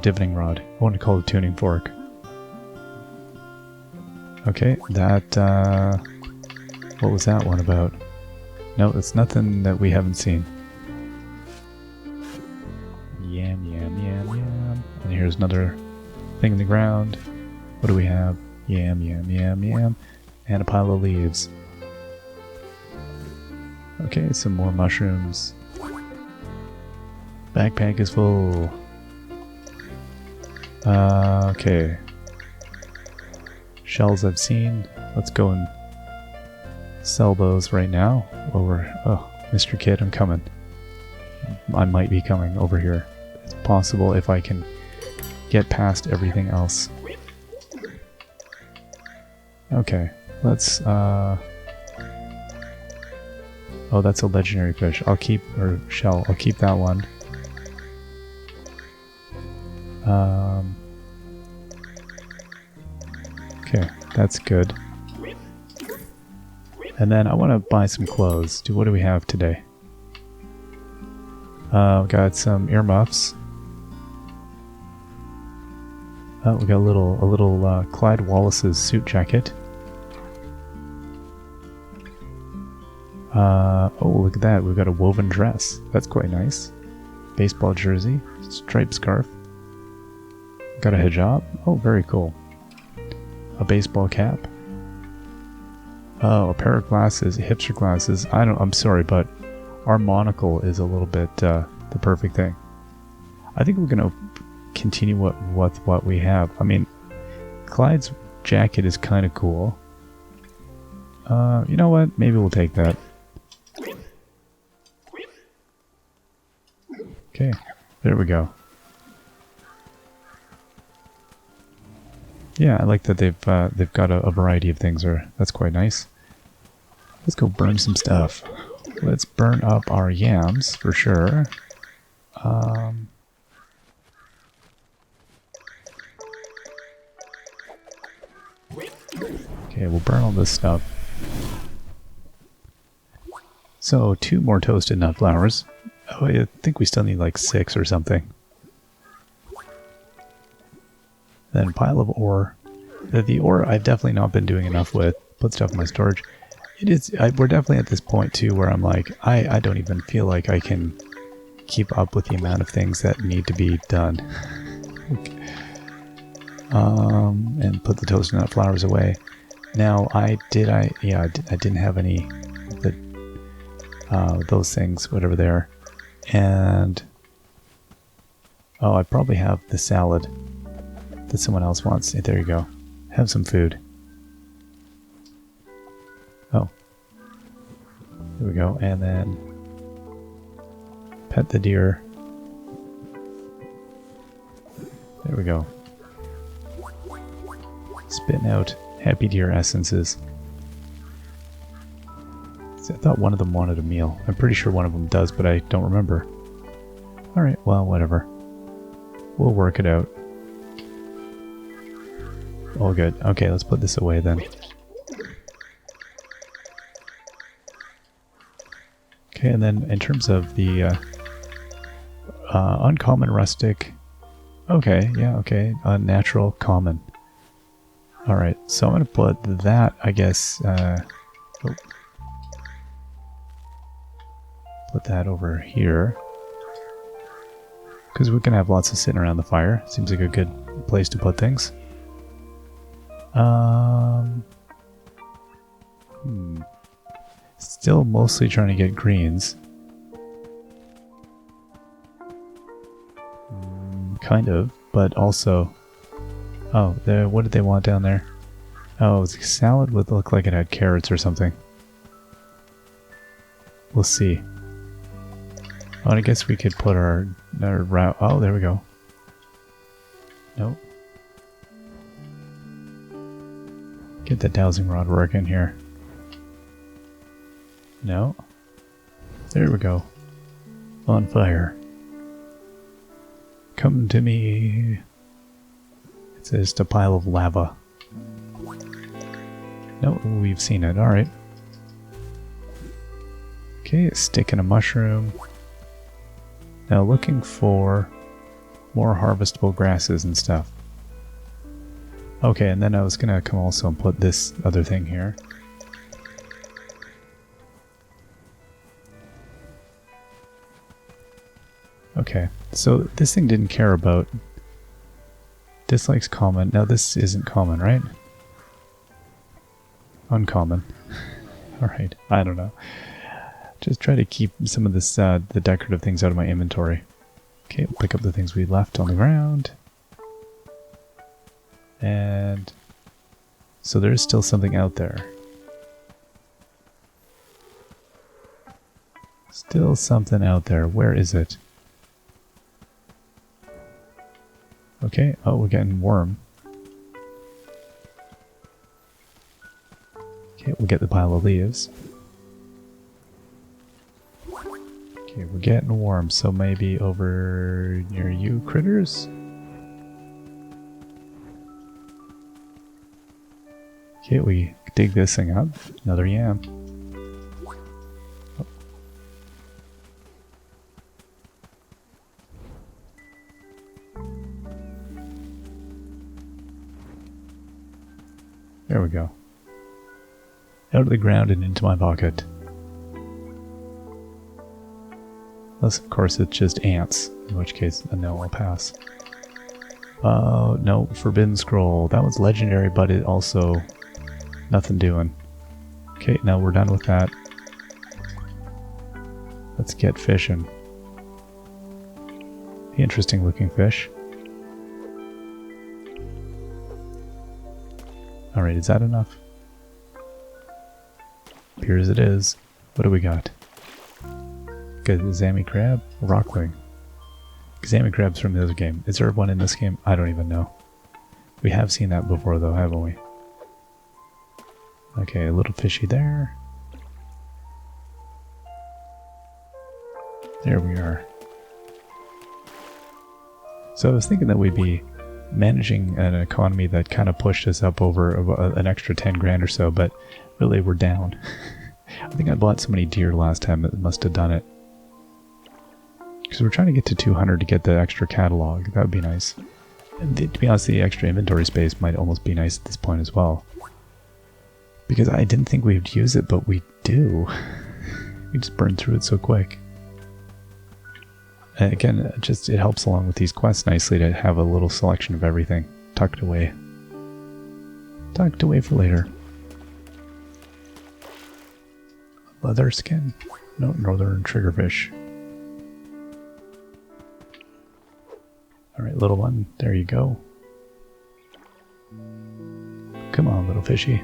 divoning rod. I want to call it a tuning fork. Okay, that... what was that one about? No, it's nothing that we haven't seen. Yam, yam, yam, yam. And here's another thing in the ground. What do we have? Yam, yam, yam, yam. And a pile of leaves. Okay, some more mushrooms. Backpack is full. Okay. Shells I've seen. Let's go and sell those right now. Oh, Mr. Kid, I'm coming. I might be coming over here. It's possible if I can get past everything else. Okay, let's, oh, that's a legendary fish. I'll keep, or shell, I'll keep that one. Okay, that's good. And then I want to buy some clothes. What do we have today? We got some earmuffs. Oh, we got a little Clyde Wallace's suit jacket. Oh, look at that. We've got a woven dress. That's quite nice. Baseball jersey. Striped scarf. Got a hijab. Oh, very cool. A baseball cap. Oh, a pair of glasses. Hipster glasses. I'm sorry, but our monocle is a little bit the perfect thing. I think we're going to continue with what we have. I mean, Clyde's jacket is kind of cool. You know what? Maybe we'll take that. Okay, there we go. Yeah, I like that they've got a variety of things. That's quite nice. Let's go burn some stuff. Let's burn up our yams for sure. Okay, we'll burn all this stuff. So 2 more toasted nut flours. Oh, I think we still need like 6 or something. Then pile of ore. The ore I've definitely not been doing enough with. Put stuff in my storage. We're definitely at this point too where I'm like, I don't even feel like I can keep up with the amount of things that need to be done. And put the toasted nut flours away. Now I didn't have any of the those things, whatever they are. And oh, I probably have the salad that someone else wants. There you go. Have some food. Oh. There we go. And then pet the deer. There we go. Spitting out happy deer essences. See, I thought one of them wanted a meal. I'm pretty sure one of them does, but I don't remember. Alright, well, whatever. We'll work it out. All good. Okay, let's put this away then. Okay, and then in terms of the uncommon, rustic... Okay, yeah, okay. Natural, common. Alright, so I'm going to put that, I guess... Put that over here. Because we can have lots of sitting around the fire. Seems like a good place to put things. Um, Still mostly trying to get greens. Kind of, but also... Oh, what did they want down there? Oh, it was a salad would look like it had carrots or something. We'll see. Oh, and I guess we could put our route... Oh, there we go. Nope. Get the dowsing rod working here. No. There we go. On fire. Come to me. It's just a pile of lava. No, we've seen it. Alright. Okay, a stick and a mushroom. Now looking for more harvestable grasses and stuff. Okay, and then I was gonna come also and put this other thing here. Okay, so this thing didn't care about dislikes common. Now this isn't common, right? Uncommon. Alright, I don't know. Just try to keep some of this, the decorative things out of my inventory. Okay, we'll pick up the things we left on the ground. And so there's still something out there. Still something out there. Where is it? Okay, oh, we're getting worm. Okay, we'll get the pile of leaves. Okay, we're getting a worm, so maybe over near you, critters? Okay, we dig this thing up. Another yam. Oh. There we go. Out of the ground and into my pocket. Unless, of course, it's just ants, in which case, no, I'll pass. No, Forbidden Scroll. That was legendary, but it also... nothing doing. Okay, now we're done with that. Let's get fishing. Interesting looking fish. Alright, is that enough? Appears it is. What do we got? Got the Zami crab? Rockling. Zami crab's from the other game. Is there one in this game? I don't even know. We have seen that before though, haven't we? Okay, a little fishy there. There we are. So I was thinking that we'd be managing an economy that kind of pushed us up over an extra 10 grand or so, but really we're down. I think I bought so many deer last time it must have done it. Because we're trying to get to 200 to get the extra catalog. That would be nice. And to be honest, the extra inventory space might almost be nice at this point as well. Because I didn't think we would use it, but we do. We just burn through it so quick. And again, it helps along with these quests nicely to have a little selection of everything tucked away. Tucked away for later. Leather skin? No, northern triggerfish. Alright, little one, there you go. Come on, little fishy.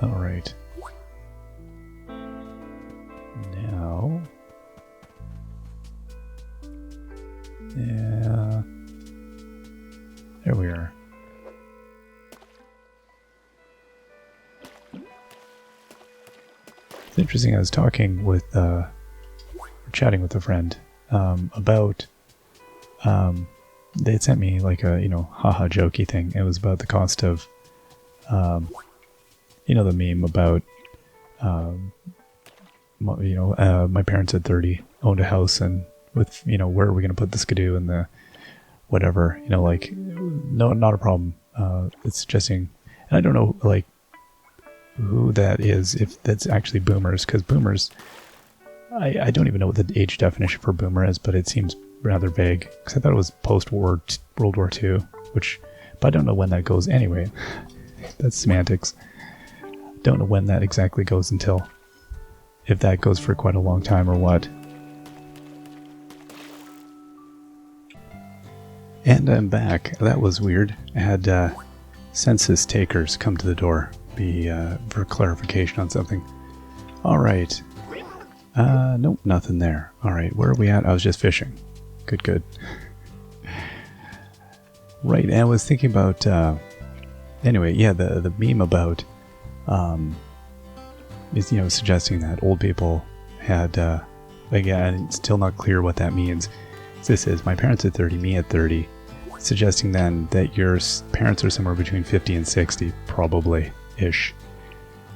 Alright. Now... yeah... there we are. It's interesting, I was talking with, chatting with a friend, about, they had sent me like a, haha jokey thing. It was about the cost of, the meme about, my parents at 30 owned a house and with, where are we going to put the skidoo and the whatever, no, not a problem. It's suggesting, and I don't know, who that is, if that's actually boomers, because boomers, I don't even know what the age definition for boomer is, but it seems rather vague, because I thought it was post-World War II, but I don't know when that goes anyway. That's semantics. Don't know when that exactly goes until, if that goes for quite a long time or what. And I'm back. That was weird. I had census takers come to the door for clarification on something. Alright. Nope, nothing there. Alright, where are we at? I was just fishing. Good. Right, and I was thinking about, anyway, yeah, the meme about, is, suggesting that old people had, again, it's still not clear what that means. This is, my parents at 30, me at 30, suggesting then that your parents are somewhere between 50 and 60, probably-ish.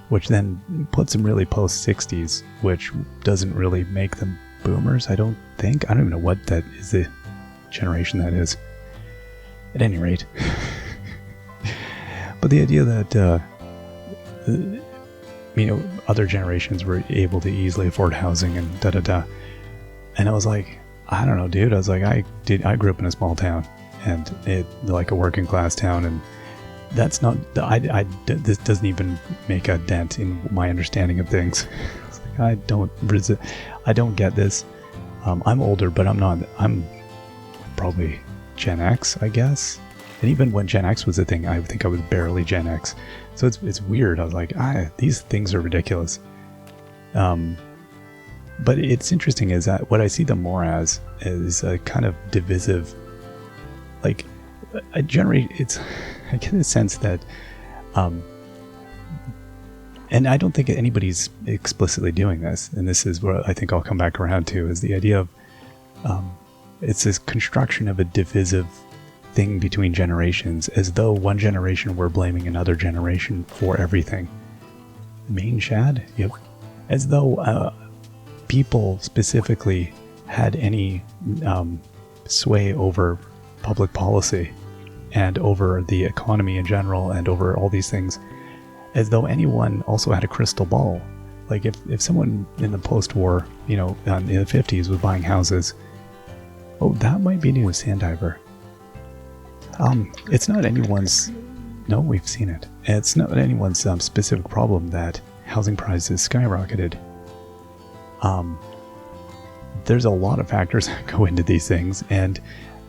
Which then puts them really post-60s, which doesn't really make them boomers, I don't think. I don't even know what that is, the generation that is. At any rate. But the idea that, other generations were able to easily afford housing and da-da-da. And I was like, I don't know, dude. I was like, I grew up in a small town, and like a working class town, and that's not, this doesn't even make a dent in my understanding of things. It's like, I don't get this. I'm older, but I'm probably Gen X, I guess. And even when Gen X was a thing, I think I was barely Gen X. So it's weird. I was like, these things are ridiculous. But it's interesting is that what I see them more as is a kind of divisive, like, I get a sense that, and I don't think anybody's explicitly doing this, and this is what I think I'll come back around to, is the idea of, it's this construction of a divisive thing between generations, as though one generation were blaming another generation for everything. Main Shad? Yep. As though people specifically had any sway over public policy and over the economy in general and over all these things, as though anyone also had a crystal ball. Like if someone in the post-war, in the 50s was buying houses, oh, that might be new, Sandiver. It's not anyone's, no, we've seen it. It's not anyone's specific problem that housing prices skyrocketed. There's a lot of factors that go into these things, and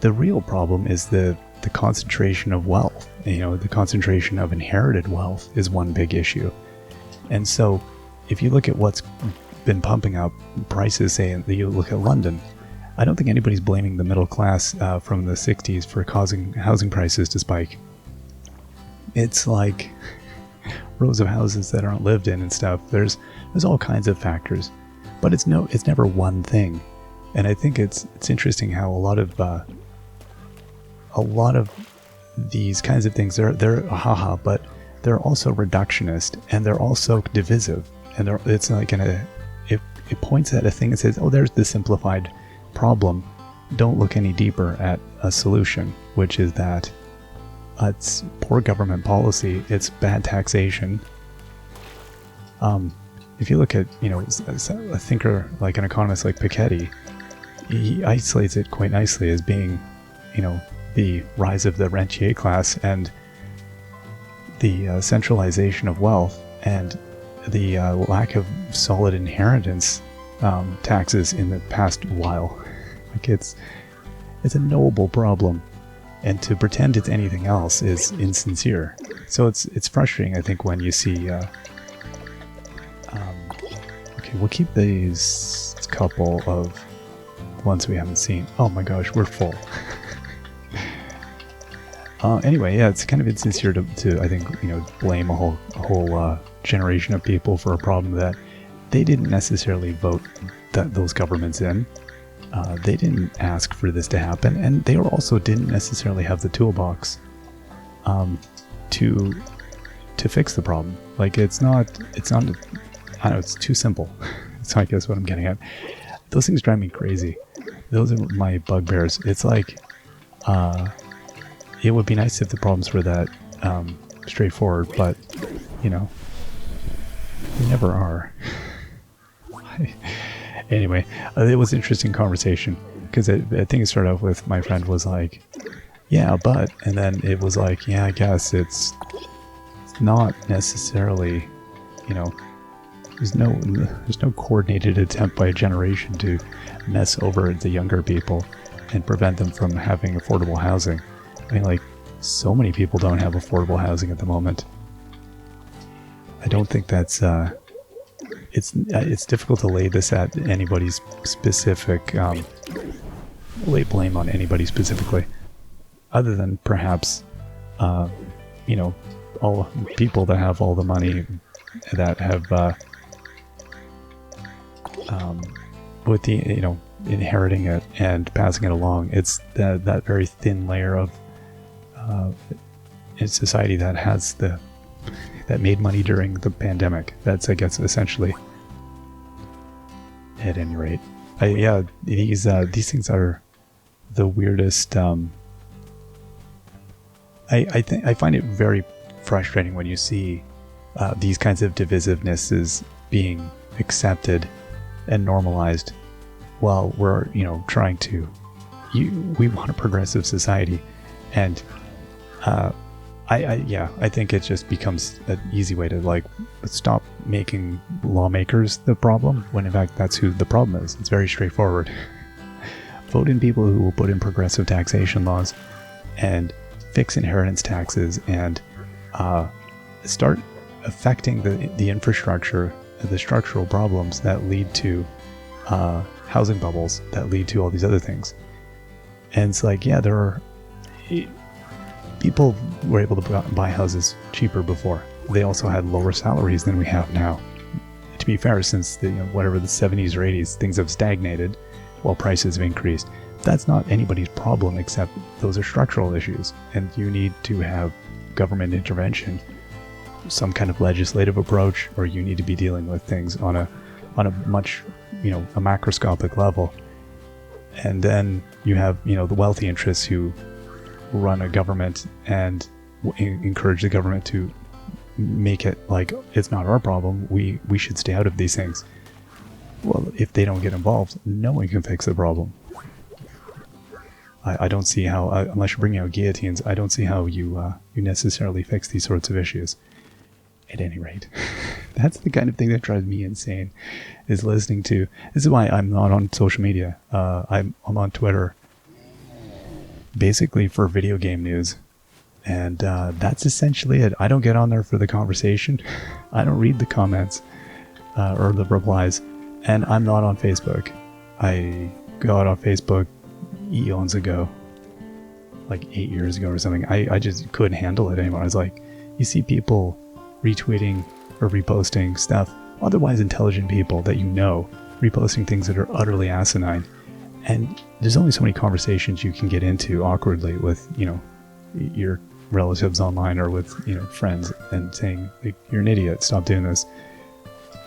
the real problem is the concentration of wealth. The concentration of inherited wealth is one big issue. And so if you look at what's been pumping up prices, say you look at London, I don't think anybody's blaming the middle class from the 60s for causing housing prices to spike. It's like rows of houses that aren't lived in and stuff. There's all kinds of factors, but it's never one thing. And I think it's interesting how a lot of these kinds of things, they're haha, but they're also reductionist, and they're also divisive, and it's like it points at a thing and says, oh, there's the simplified problem. Don't look any deeper at a solution, which is that it's poor government policy, it's bad taxation. If you look at a thinker like an economist like Piketty, he isolates it quite nicely as being the rise of the rentier class and the centralization of wealth and the lack of solid inheritance taxes in the past while. Like it's a knowable problem, and to pretend it's anything else is insincere. So it's frustrating, I think, when you see. Okay, we'll keep these couple of ones we haven't seen. Oh my gosh, we're full. Anyway, yeah, it's kind of insincere to I think, blame a whole generation of people for a problem that they didn't necessarily vote those governments in. They didn't ask for this to happen, and they also didn't necessarily have the toolbox to fix the problem. Like it's not. I don't know. It's too simple. That's I guess what I'm getting at. Those things drive me crazy. Those are my bugbears. It's like, it would be nice if the problems were that straightforward, but they never are. Anyway, it was an interesting conversation. because I think it started off with my friend was like, yeah, but, and then it was like, yeah, I guess it's not necessarily, you know, there's no coordinated attempt by a generation to mess over the younger people and prevent them from having affordable housing. I mean, like, so many people don't have affordable housing at the moment. I don't think that's it's difficult to lay this at anybody's specific lay blame on anybody specifically, other than perhaps you know, all people that have all the money that have with the, you know, inheriting it and passing it along. It's that very thin layer of in society that has that made money during the pandemic. That's, I guess, essentially, at any rate. Yeah, these things are the weirdest. I find it very frustrating when you see these kinds of divisivenesses being accepted and normalized, while we're, you know, trying to. We want a progressive society, and I think it just becomes an easy way to, like, stop making lawmakers the problem, when in fact that's who the problem is. It's very straightforward. Vote in people who will put in progressive taxation laws and fix inheritance taxes and start affecting the infrastructure, the structural problems that lead to housing bubbles, that lead to all these other things. And it's like, yeah, there are... People were able to buy houses cheaper before. They also had lower salaries than we have now. To be fair, since the, you know, whatever the 70s or 80s, things have stagnated while prices have increased. That's not anybody's problem, except those are structural issues, and you need to have government intervention, some kind of legislative approach, or you need to be dealing with things on a much, you know, a macroscopic level. And then you have, you know, the wealthy interests who run a government and encourage the government to make it like, it's not our problem, we should stay out of these things. Well, if they don't get involved, no one can fix the problem. I don't see how, unless you're bringing out guillotines, I don't see how you necessarily fix these sorts of issues. At any rate, that's the kind of thing that drives me insane, is listening to. This is why I'm not on social media. I'm on Twitter, basically for video game news, and that's essentially it. I don't get on there for the conversation. I don't read the comments or the replies, and I'm not on Facebook. I got on Facebook eons ago, like 8 years ago or something. I just couldn't handle it anymore. I was like, you see people retweeting or reposting stuff, otherwise intelligent people that you know, reposting things that are utterly asinine. And there's only so many conversations you can get into awkwardly with, you know, your relatives online or with, you know, friends, and saying, like, you're an idiot, stop doing this.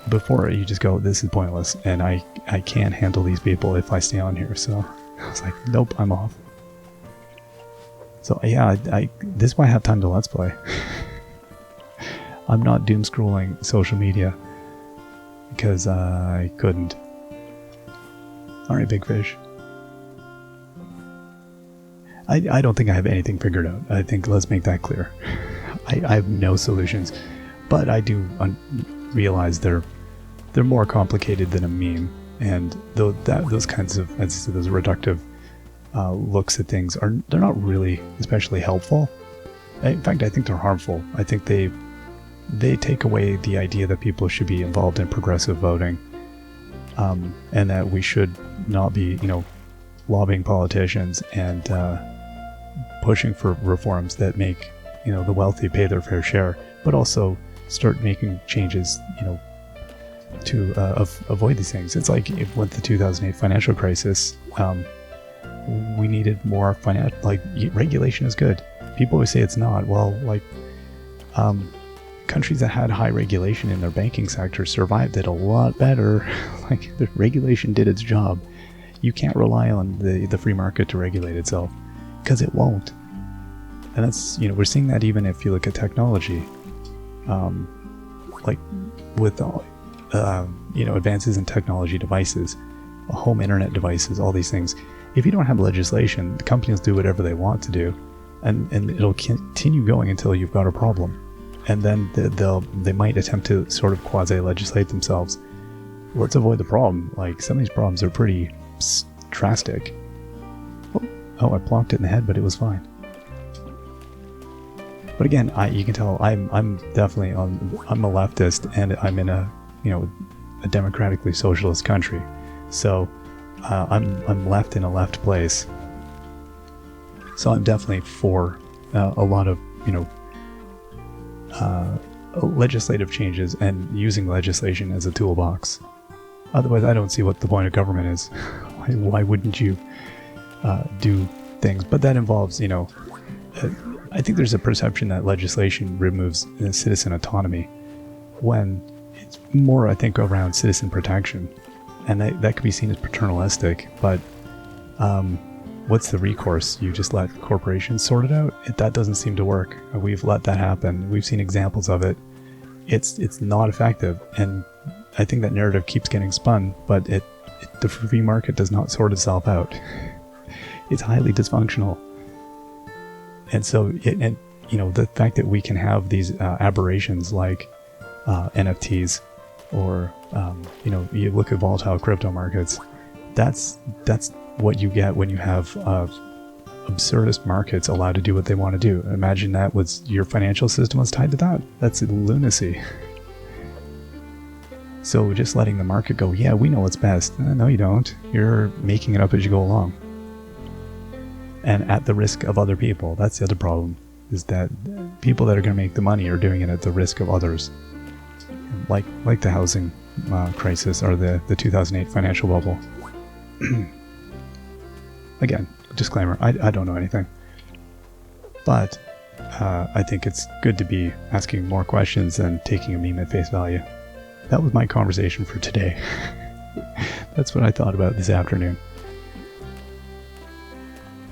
Before you just go, this is pointless, and I can't handle these people if I stay on here. So I was like, nope, I'm off. So yeah, this is why I have time to Let's Play. I'm not doom scrolling social media because I couldn't. Alright, Big Fish. I don't think I have anything figured out. I think, let's make that clear. I have no solutions, but I do realize they're more complicated than a meme, and those kinds of, as I said, those reductive looks at things they're not really especially helpful. In fact, I think they're harmful. I think they take away the idea that people should be involved in progressive voting, and that we should not be, you know, lobbying politicians and pushing for reforms that make, you know, the wealthy pay their fair share, but also start making changes, you know, to avoid these things. It's like with the 2008 financial crisis, we needed more regulation is good. People always say it's not. Well, like, countries that had high regulation in their banking sector survived it a lot better. Like, the regulation did its job. You can't rely on the free market to regulate itself, because it won't. And that's, you know, we're seeing that even if you look at technology, like with you know, advances in technology devices, home internet devices, all these things. if you don't have legislation, the companies do whatever they want to do, and it'll continue going until you've got a problem. And then they might attempt to sort of quasi-legislate themselves. Let's avoid the problem. Like, some of these problems are pretty drastic. Oh, I plonked it in the head, but it was fine. But again, you can tell I'm definitely I'm a leftist, and I'm in a a democratically socialist country. So I'm left in a left place. So I'm definitely for a lot of legislative changes and using legislation as a toolbox. Otherwise, I don't see what the point of government is. Why wouldn't you do things? But that involves, I think there's a perception that legislation removes citizen autonomy, when it's more, I think, around citizen protection. And that could be seen as paternalistic, but what's the recourse? You just let corporations sort it out? That doesn't seem to work. We've let that happen. We've seen examples of it. It's not effective, and I think that narrative keeps getting spun, but the free market does not sort itself out. It's highly dysfunctional. And so, the fact that we can have these aberrations like NFTs, or you look at volatile crypto markets, that's what you get when you have absurdist markets allowed to do what they want to do. Imagine that your financial system was tied to that. That's lunacy. So just letting the market go, yeah, we know what's best. No, you don't. You're making it up as you go along. And at the risk of other people. That's the other problem, is that people that are going to make the money are doing it at the risk of others. Like the housing crisis, or the 2008 financial bubble. Again, disclaimer, I don't know anything. But I think it's good to be asking more questions than taking a meme at face value. That was my conversation for today. That's what I thought about this afternoon.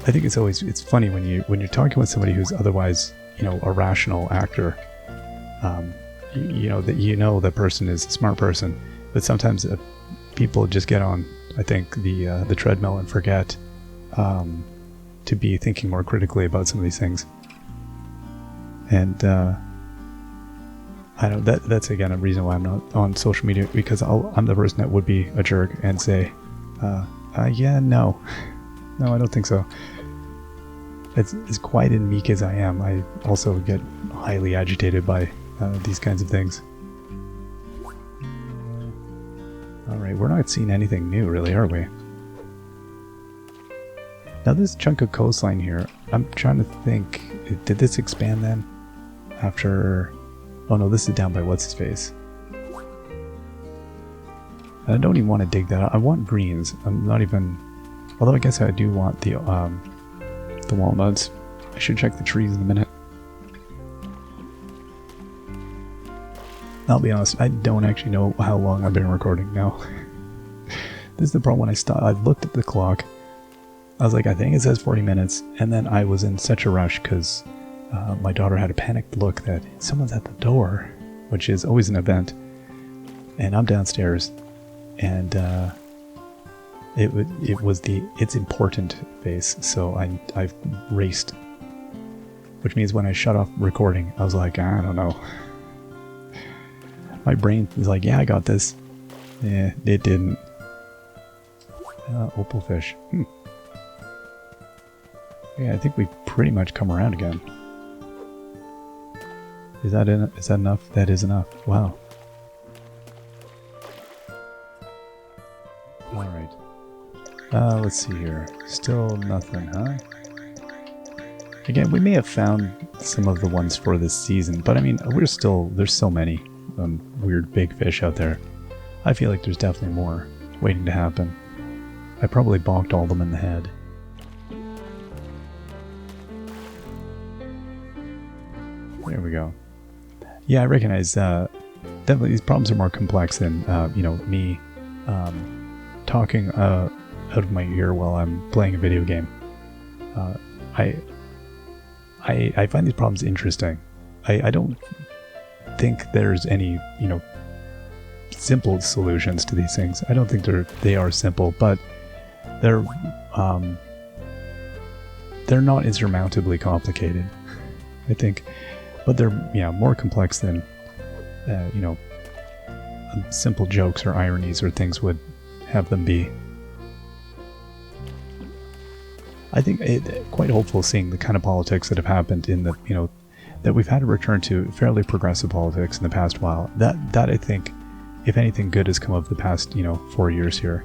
I think it's funny when you're talking with somebody who's otherwise, a rational actor. That person is a smart person, but sometimes people just get on, I think, the treadmill and forget to be thinking more critically about some of these things. And I know that's again a reason why I'm not on social media, because I'm the person that would be a jerk and say, no, I don't think so. As quiet and meek as I am, I also get highly agitated by these kinds of things. Alright, we're not seeing anything new really, are we? Now this chunk of coastline here, I'm trying to think, did this expand then? After... Oh no, this is down by what's-his-face. I don't even want to dig that out. I want greens. I'm not even... Although I guess I do want the walnuts. I should check the trees in a minute. I'll be honest, I don't actually know how long I've been recording now. This is the problem when I looked at the clock. I was like, I think it says 40 minutes, and then I was in such a rush because my daughter had a panicked look that someone's at the door, which is always an event, and I'm downstairs, and it was it's important face, so I raced, which means when I shut off recording, I was like, I don't know. My brain was like, yeah, I got this. Yeah, it didn't. Opalfish. Yeah, I think we've pretty much come around again. Is that enough? That is enough. Wow. Alright. Let's see here. Still nothing, huh? Again, we may have found some of the ones for this season, but I mean, there's so many weird big fish out there. I feel like there's definitely more waiting to happen. I probably bonked all of them in the head. There we go. Yeah, I recognize definitely these problems are more complex than me talking out of my ear while I'm playing a video game. I find these problems interesting. I don't think there's any simple solutions to these things. I don't think they are simple, but they're they're not insurmountably complicated, I think, but they're more complex than simple jokes or ironies or things would have them be. I think quite hopeful seeing the kind of politics that have happened in the that we've had to return to fairly progressive politics in the past while. That I think, if anything good has come of the past 4 years here,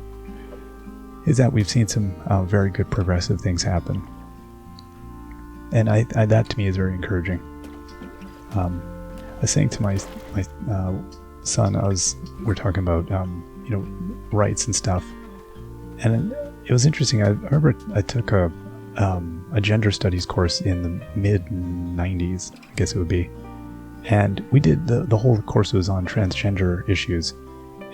is that we've seen some very good progressive things happen, and I that to me is very encouraging. I was saying to my son, we're talking about rights and stuff, and it was interesting. I remember I took a gender studies course in the mid 90s, I guess it would be, and we did the whole course was on transgender issues,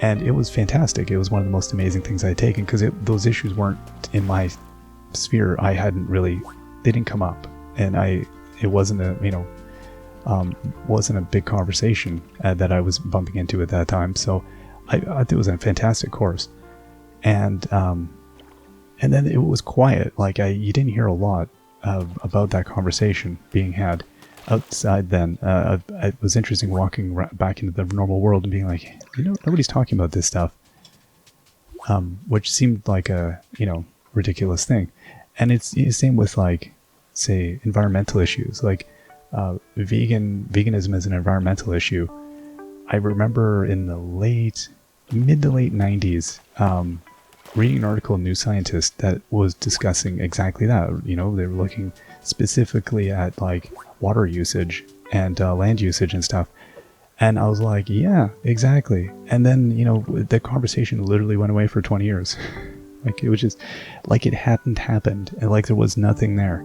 and it was fantastic. It was one of the most amazing things I had taken, because those issues weren't in my sphere. I hadn't really, they didn't come up, and it wasn't wasn't a big conversation that I was bumping into at that time. So I thought it was a fantastic course, and then it was quiet. Like you didn't hear a lot about that conversation being had outside. Then it was interesting walking back into the normal world and being like, nobody's talking about this stuff, which seemed like a ridiculous thing. And it's the same with, like, say, environmental issues, like veganism is an environmental issue. I remember in the mid to late 90s, reading an article in New Scientist that was discussing exactly that. They were looking specifically at, like, water usage and land usage and stuff. And I was like, yeah, exactly. And then, the conversation literally went away for 20 years. Like, it was just like it hadn't happened, and like there was nothing there.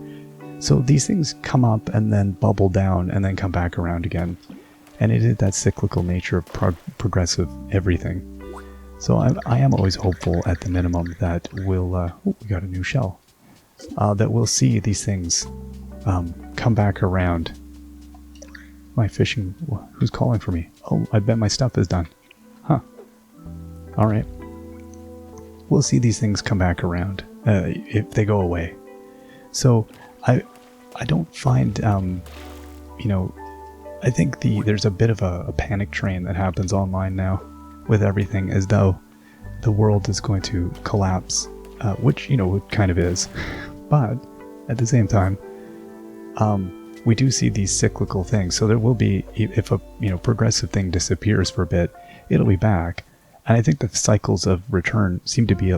So these things come up and then bubble down and then come back around again. And it is that cyclical nature of progressive everything. So I am always hopeful, at the minimum, that we'll... we got a new shell. That we'll see these things come back around. My fishing... Who's calling for me? Oh, I bet my stuff is done. Huh. Alright. We'll see these things come back around if they go away. So I don't find... I think there's a bit of a panic train that happens online now with everything, as though the world is going to collapse, which, it kind of is. But at the same time, we do see these cyclical things. So there will be, if a progressive thing disappears for a bit, it'll be back. And I think the cycles of return seem to be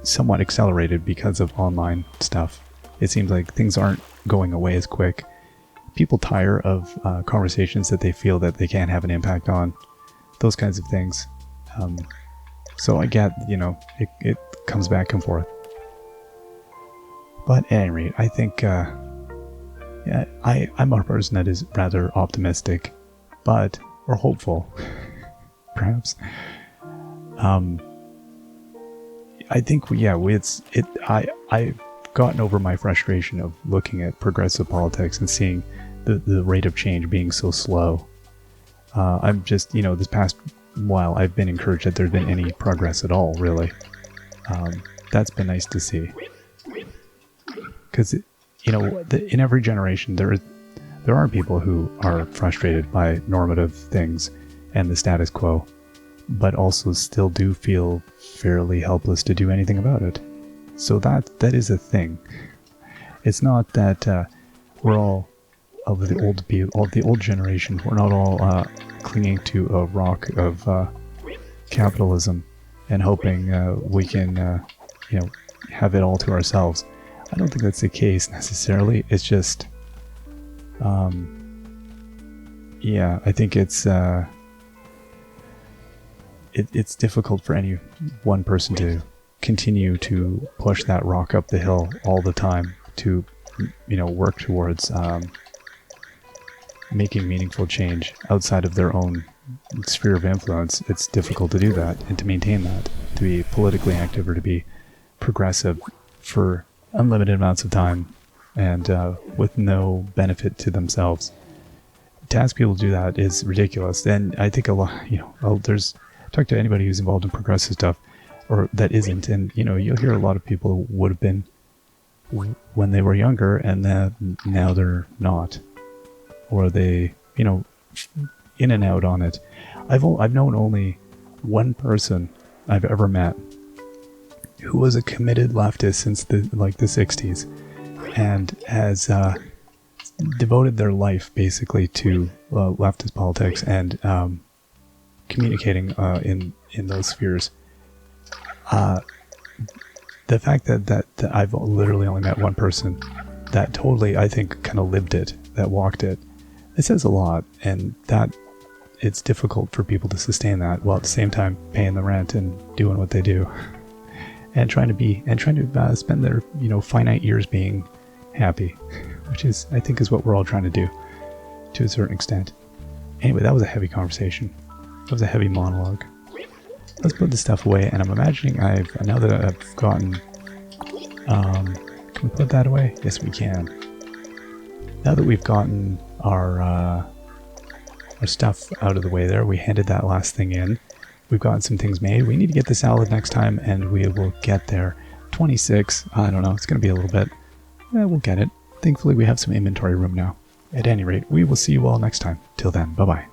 somewhat accelerated because of online stuff. It seems like things aren't going away as quick. People tire of conversations that they feel that they can't have an impact on. Those kinds of things. So I get, it comes back and forth. But at any rate, I think, I'm a person that is rather optimistic, or hopeful, perhaps. I think, I've gotten over my frustration of looking at progressive politics and seeing the rate of change being so slow. I'm just, this past while, I've been encouraged that there's been any progress at all, really. That's been nice to see. Because, in every generation, there are people who are frustrated by normative things and the status quo, but also still do feel fairly helpless to do anything about it. So that is a thing. It's not that we're all of the old generation. We're not all clinging to a rock of capitalism and hoping we can, have it all to ourselves. I don't think that's the case necessarily. It's just, I think it's difficult for any one person to continue to push that rock up the hill all the time to, work towards making meaningful change outside of their own sphere of influence. It's difficult to do that and to maintain that, to be politically active or to be progressive for unlimited amounts of time and with no benefit to themselves. To ask people to do that is ridiculous. And I think a lot, talk to anybody who's involved in progressive stuff, or that isn't. And, you know, you'll hear a lot of people who would have been when they were younger and that now they're not. Or they, you know, in and out on it. I've known only one person I've ever met who was a committed leftist since the 60s and has devoted their life basically to leftist politics and communicating in those spheres. The fact that I've literally only met one person that totally, I think, kind of lived it, that walked it, it says a lot, and that it's difficult for people to sustain that while at the same time paying the rent and doing what they do and trying to spend their, you know, finite years being happy, which is, I think, is what we're all trying to do to a certain extent. Anyway, that was a heavy conversation. That was a heavy monologue. Let's put this stuff away, and I'm imagining now that I've gotten, can we put that away? Yes, we can. Now that we've gotten our stuff out of the way there, we handed that last thing in. We've gotten some things made. We need to get the salad next time, and we will get there. 26, I don't know, it's going to be a little bit. We'll get it. Thankfully, we have some inventory room now. At any rate, we will see you all next time. Till then, bye-bye.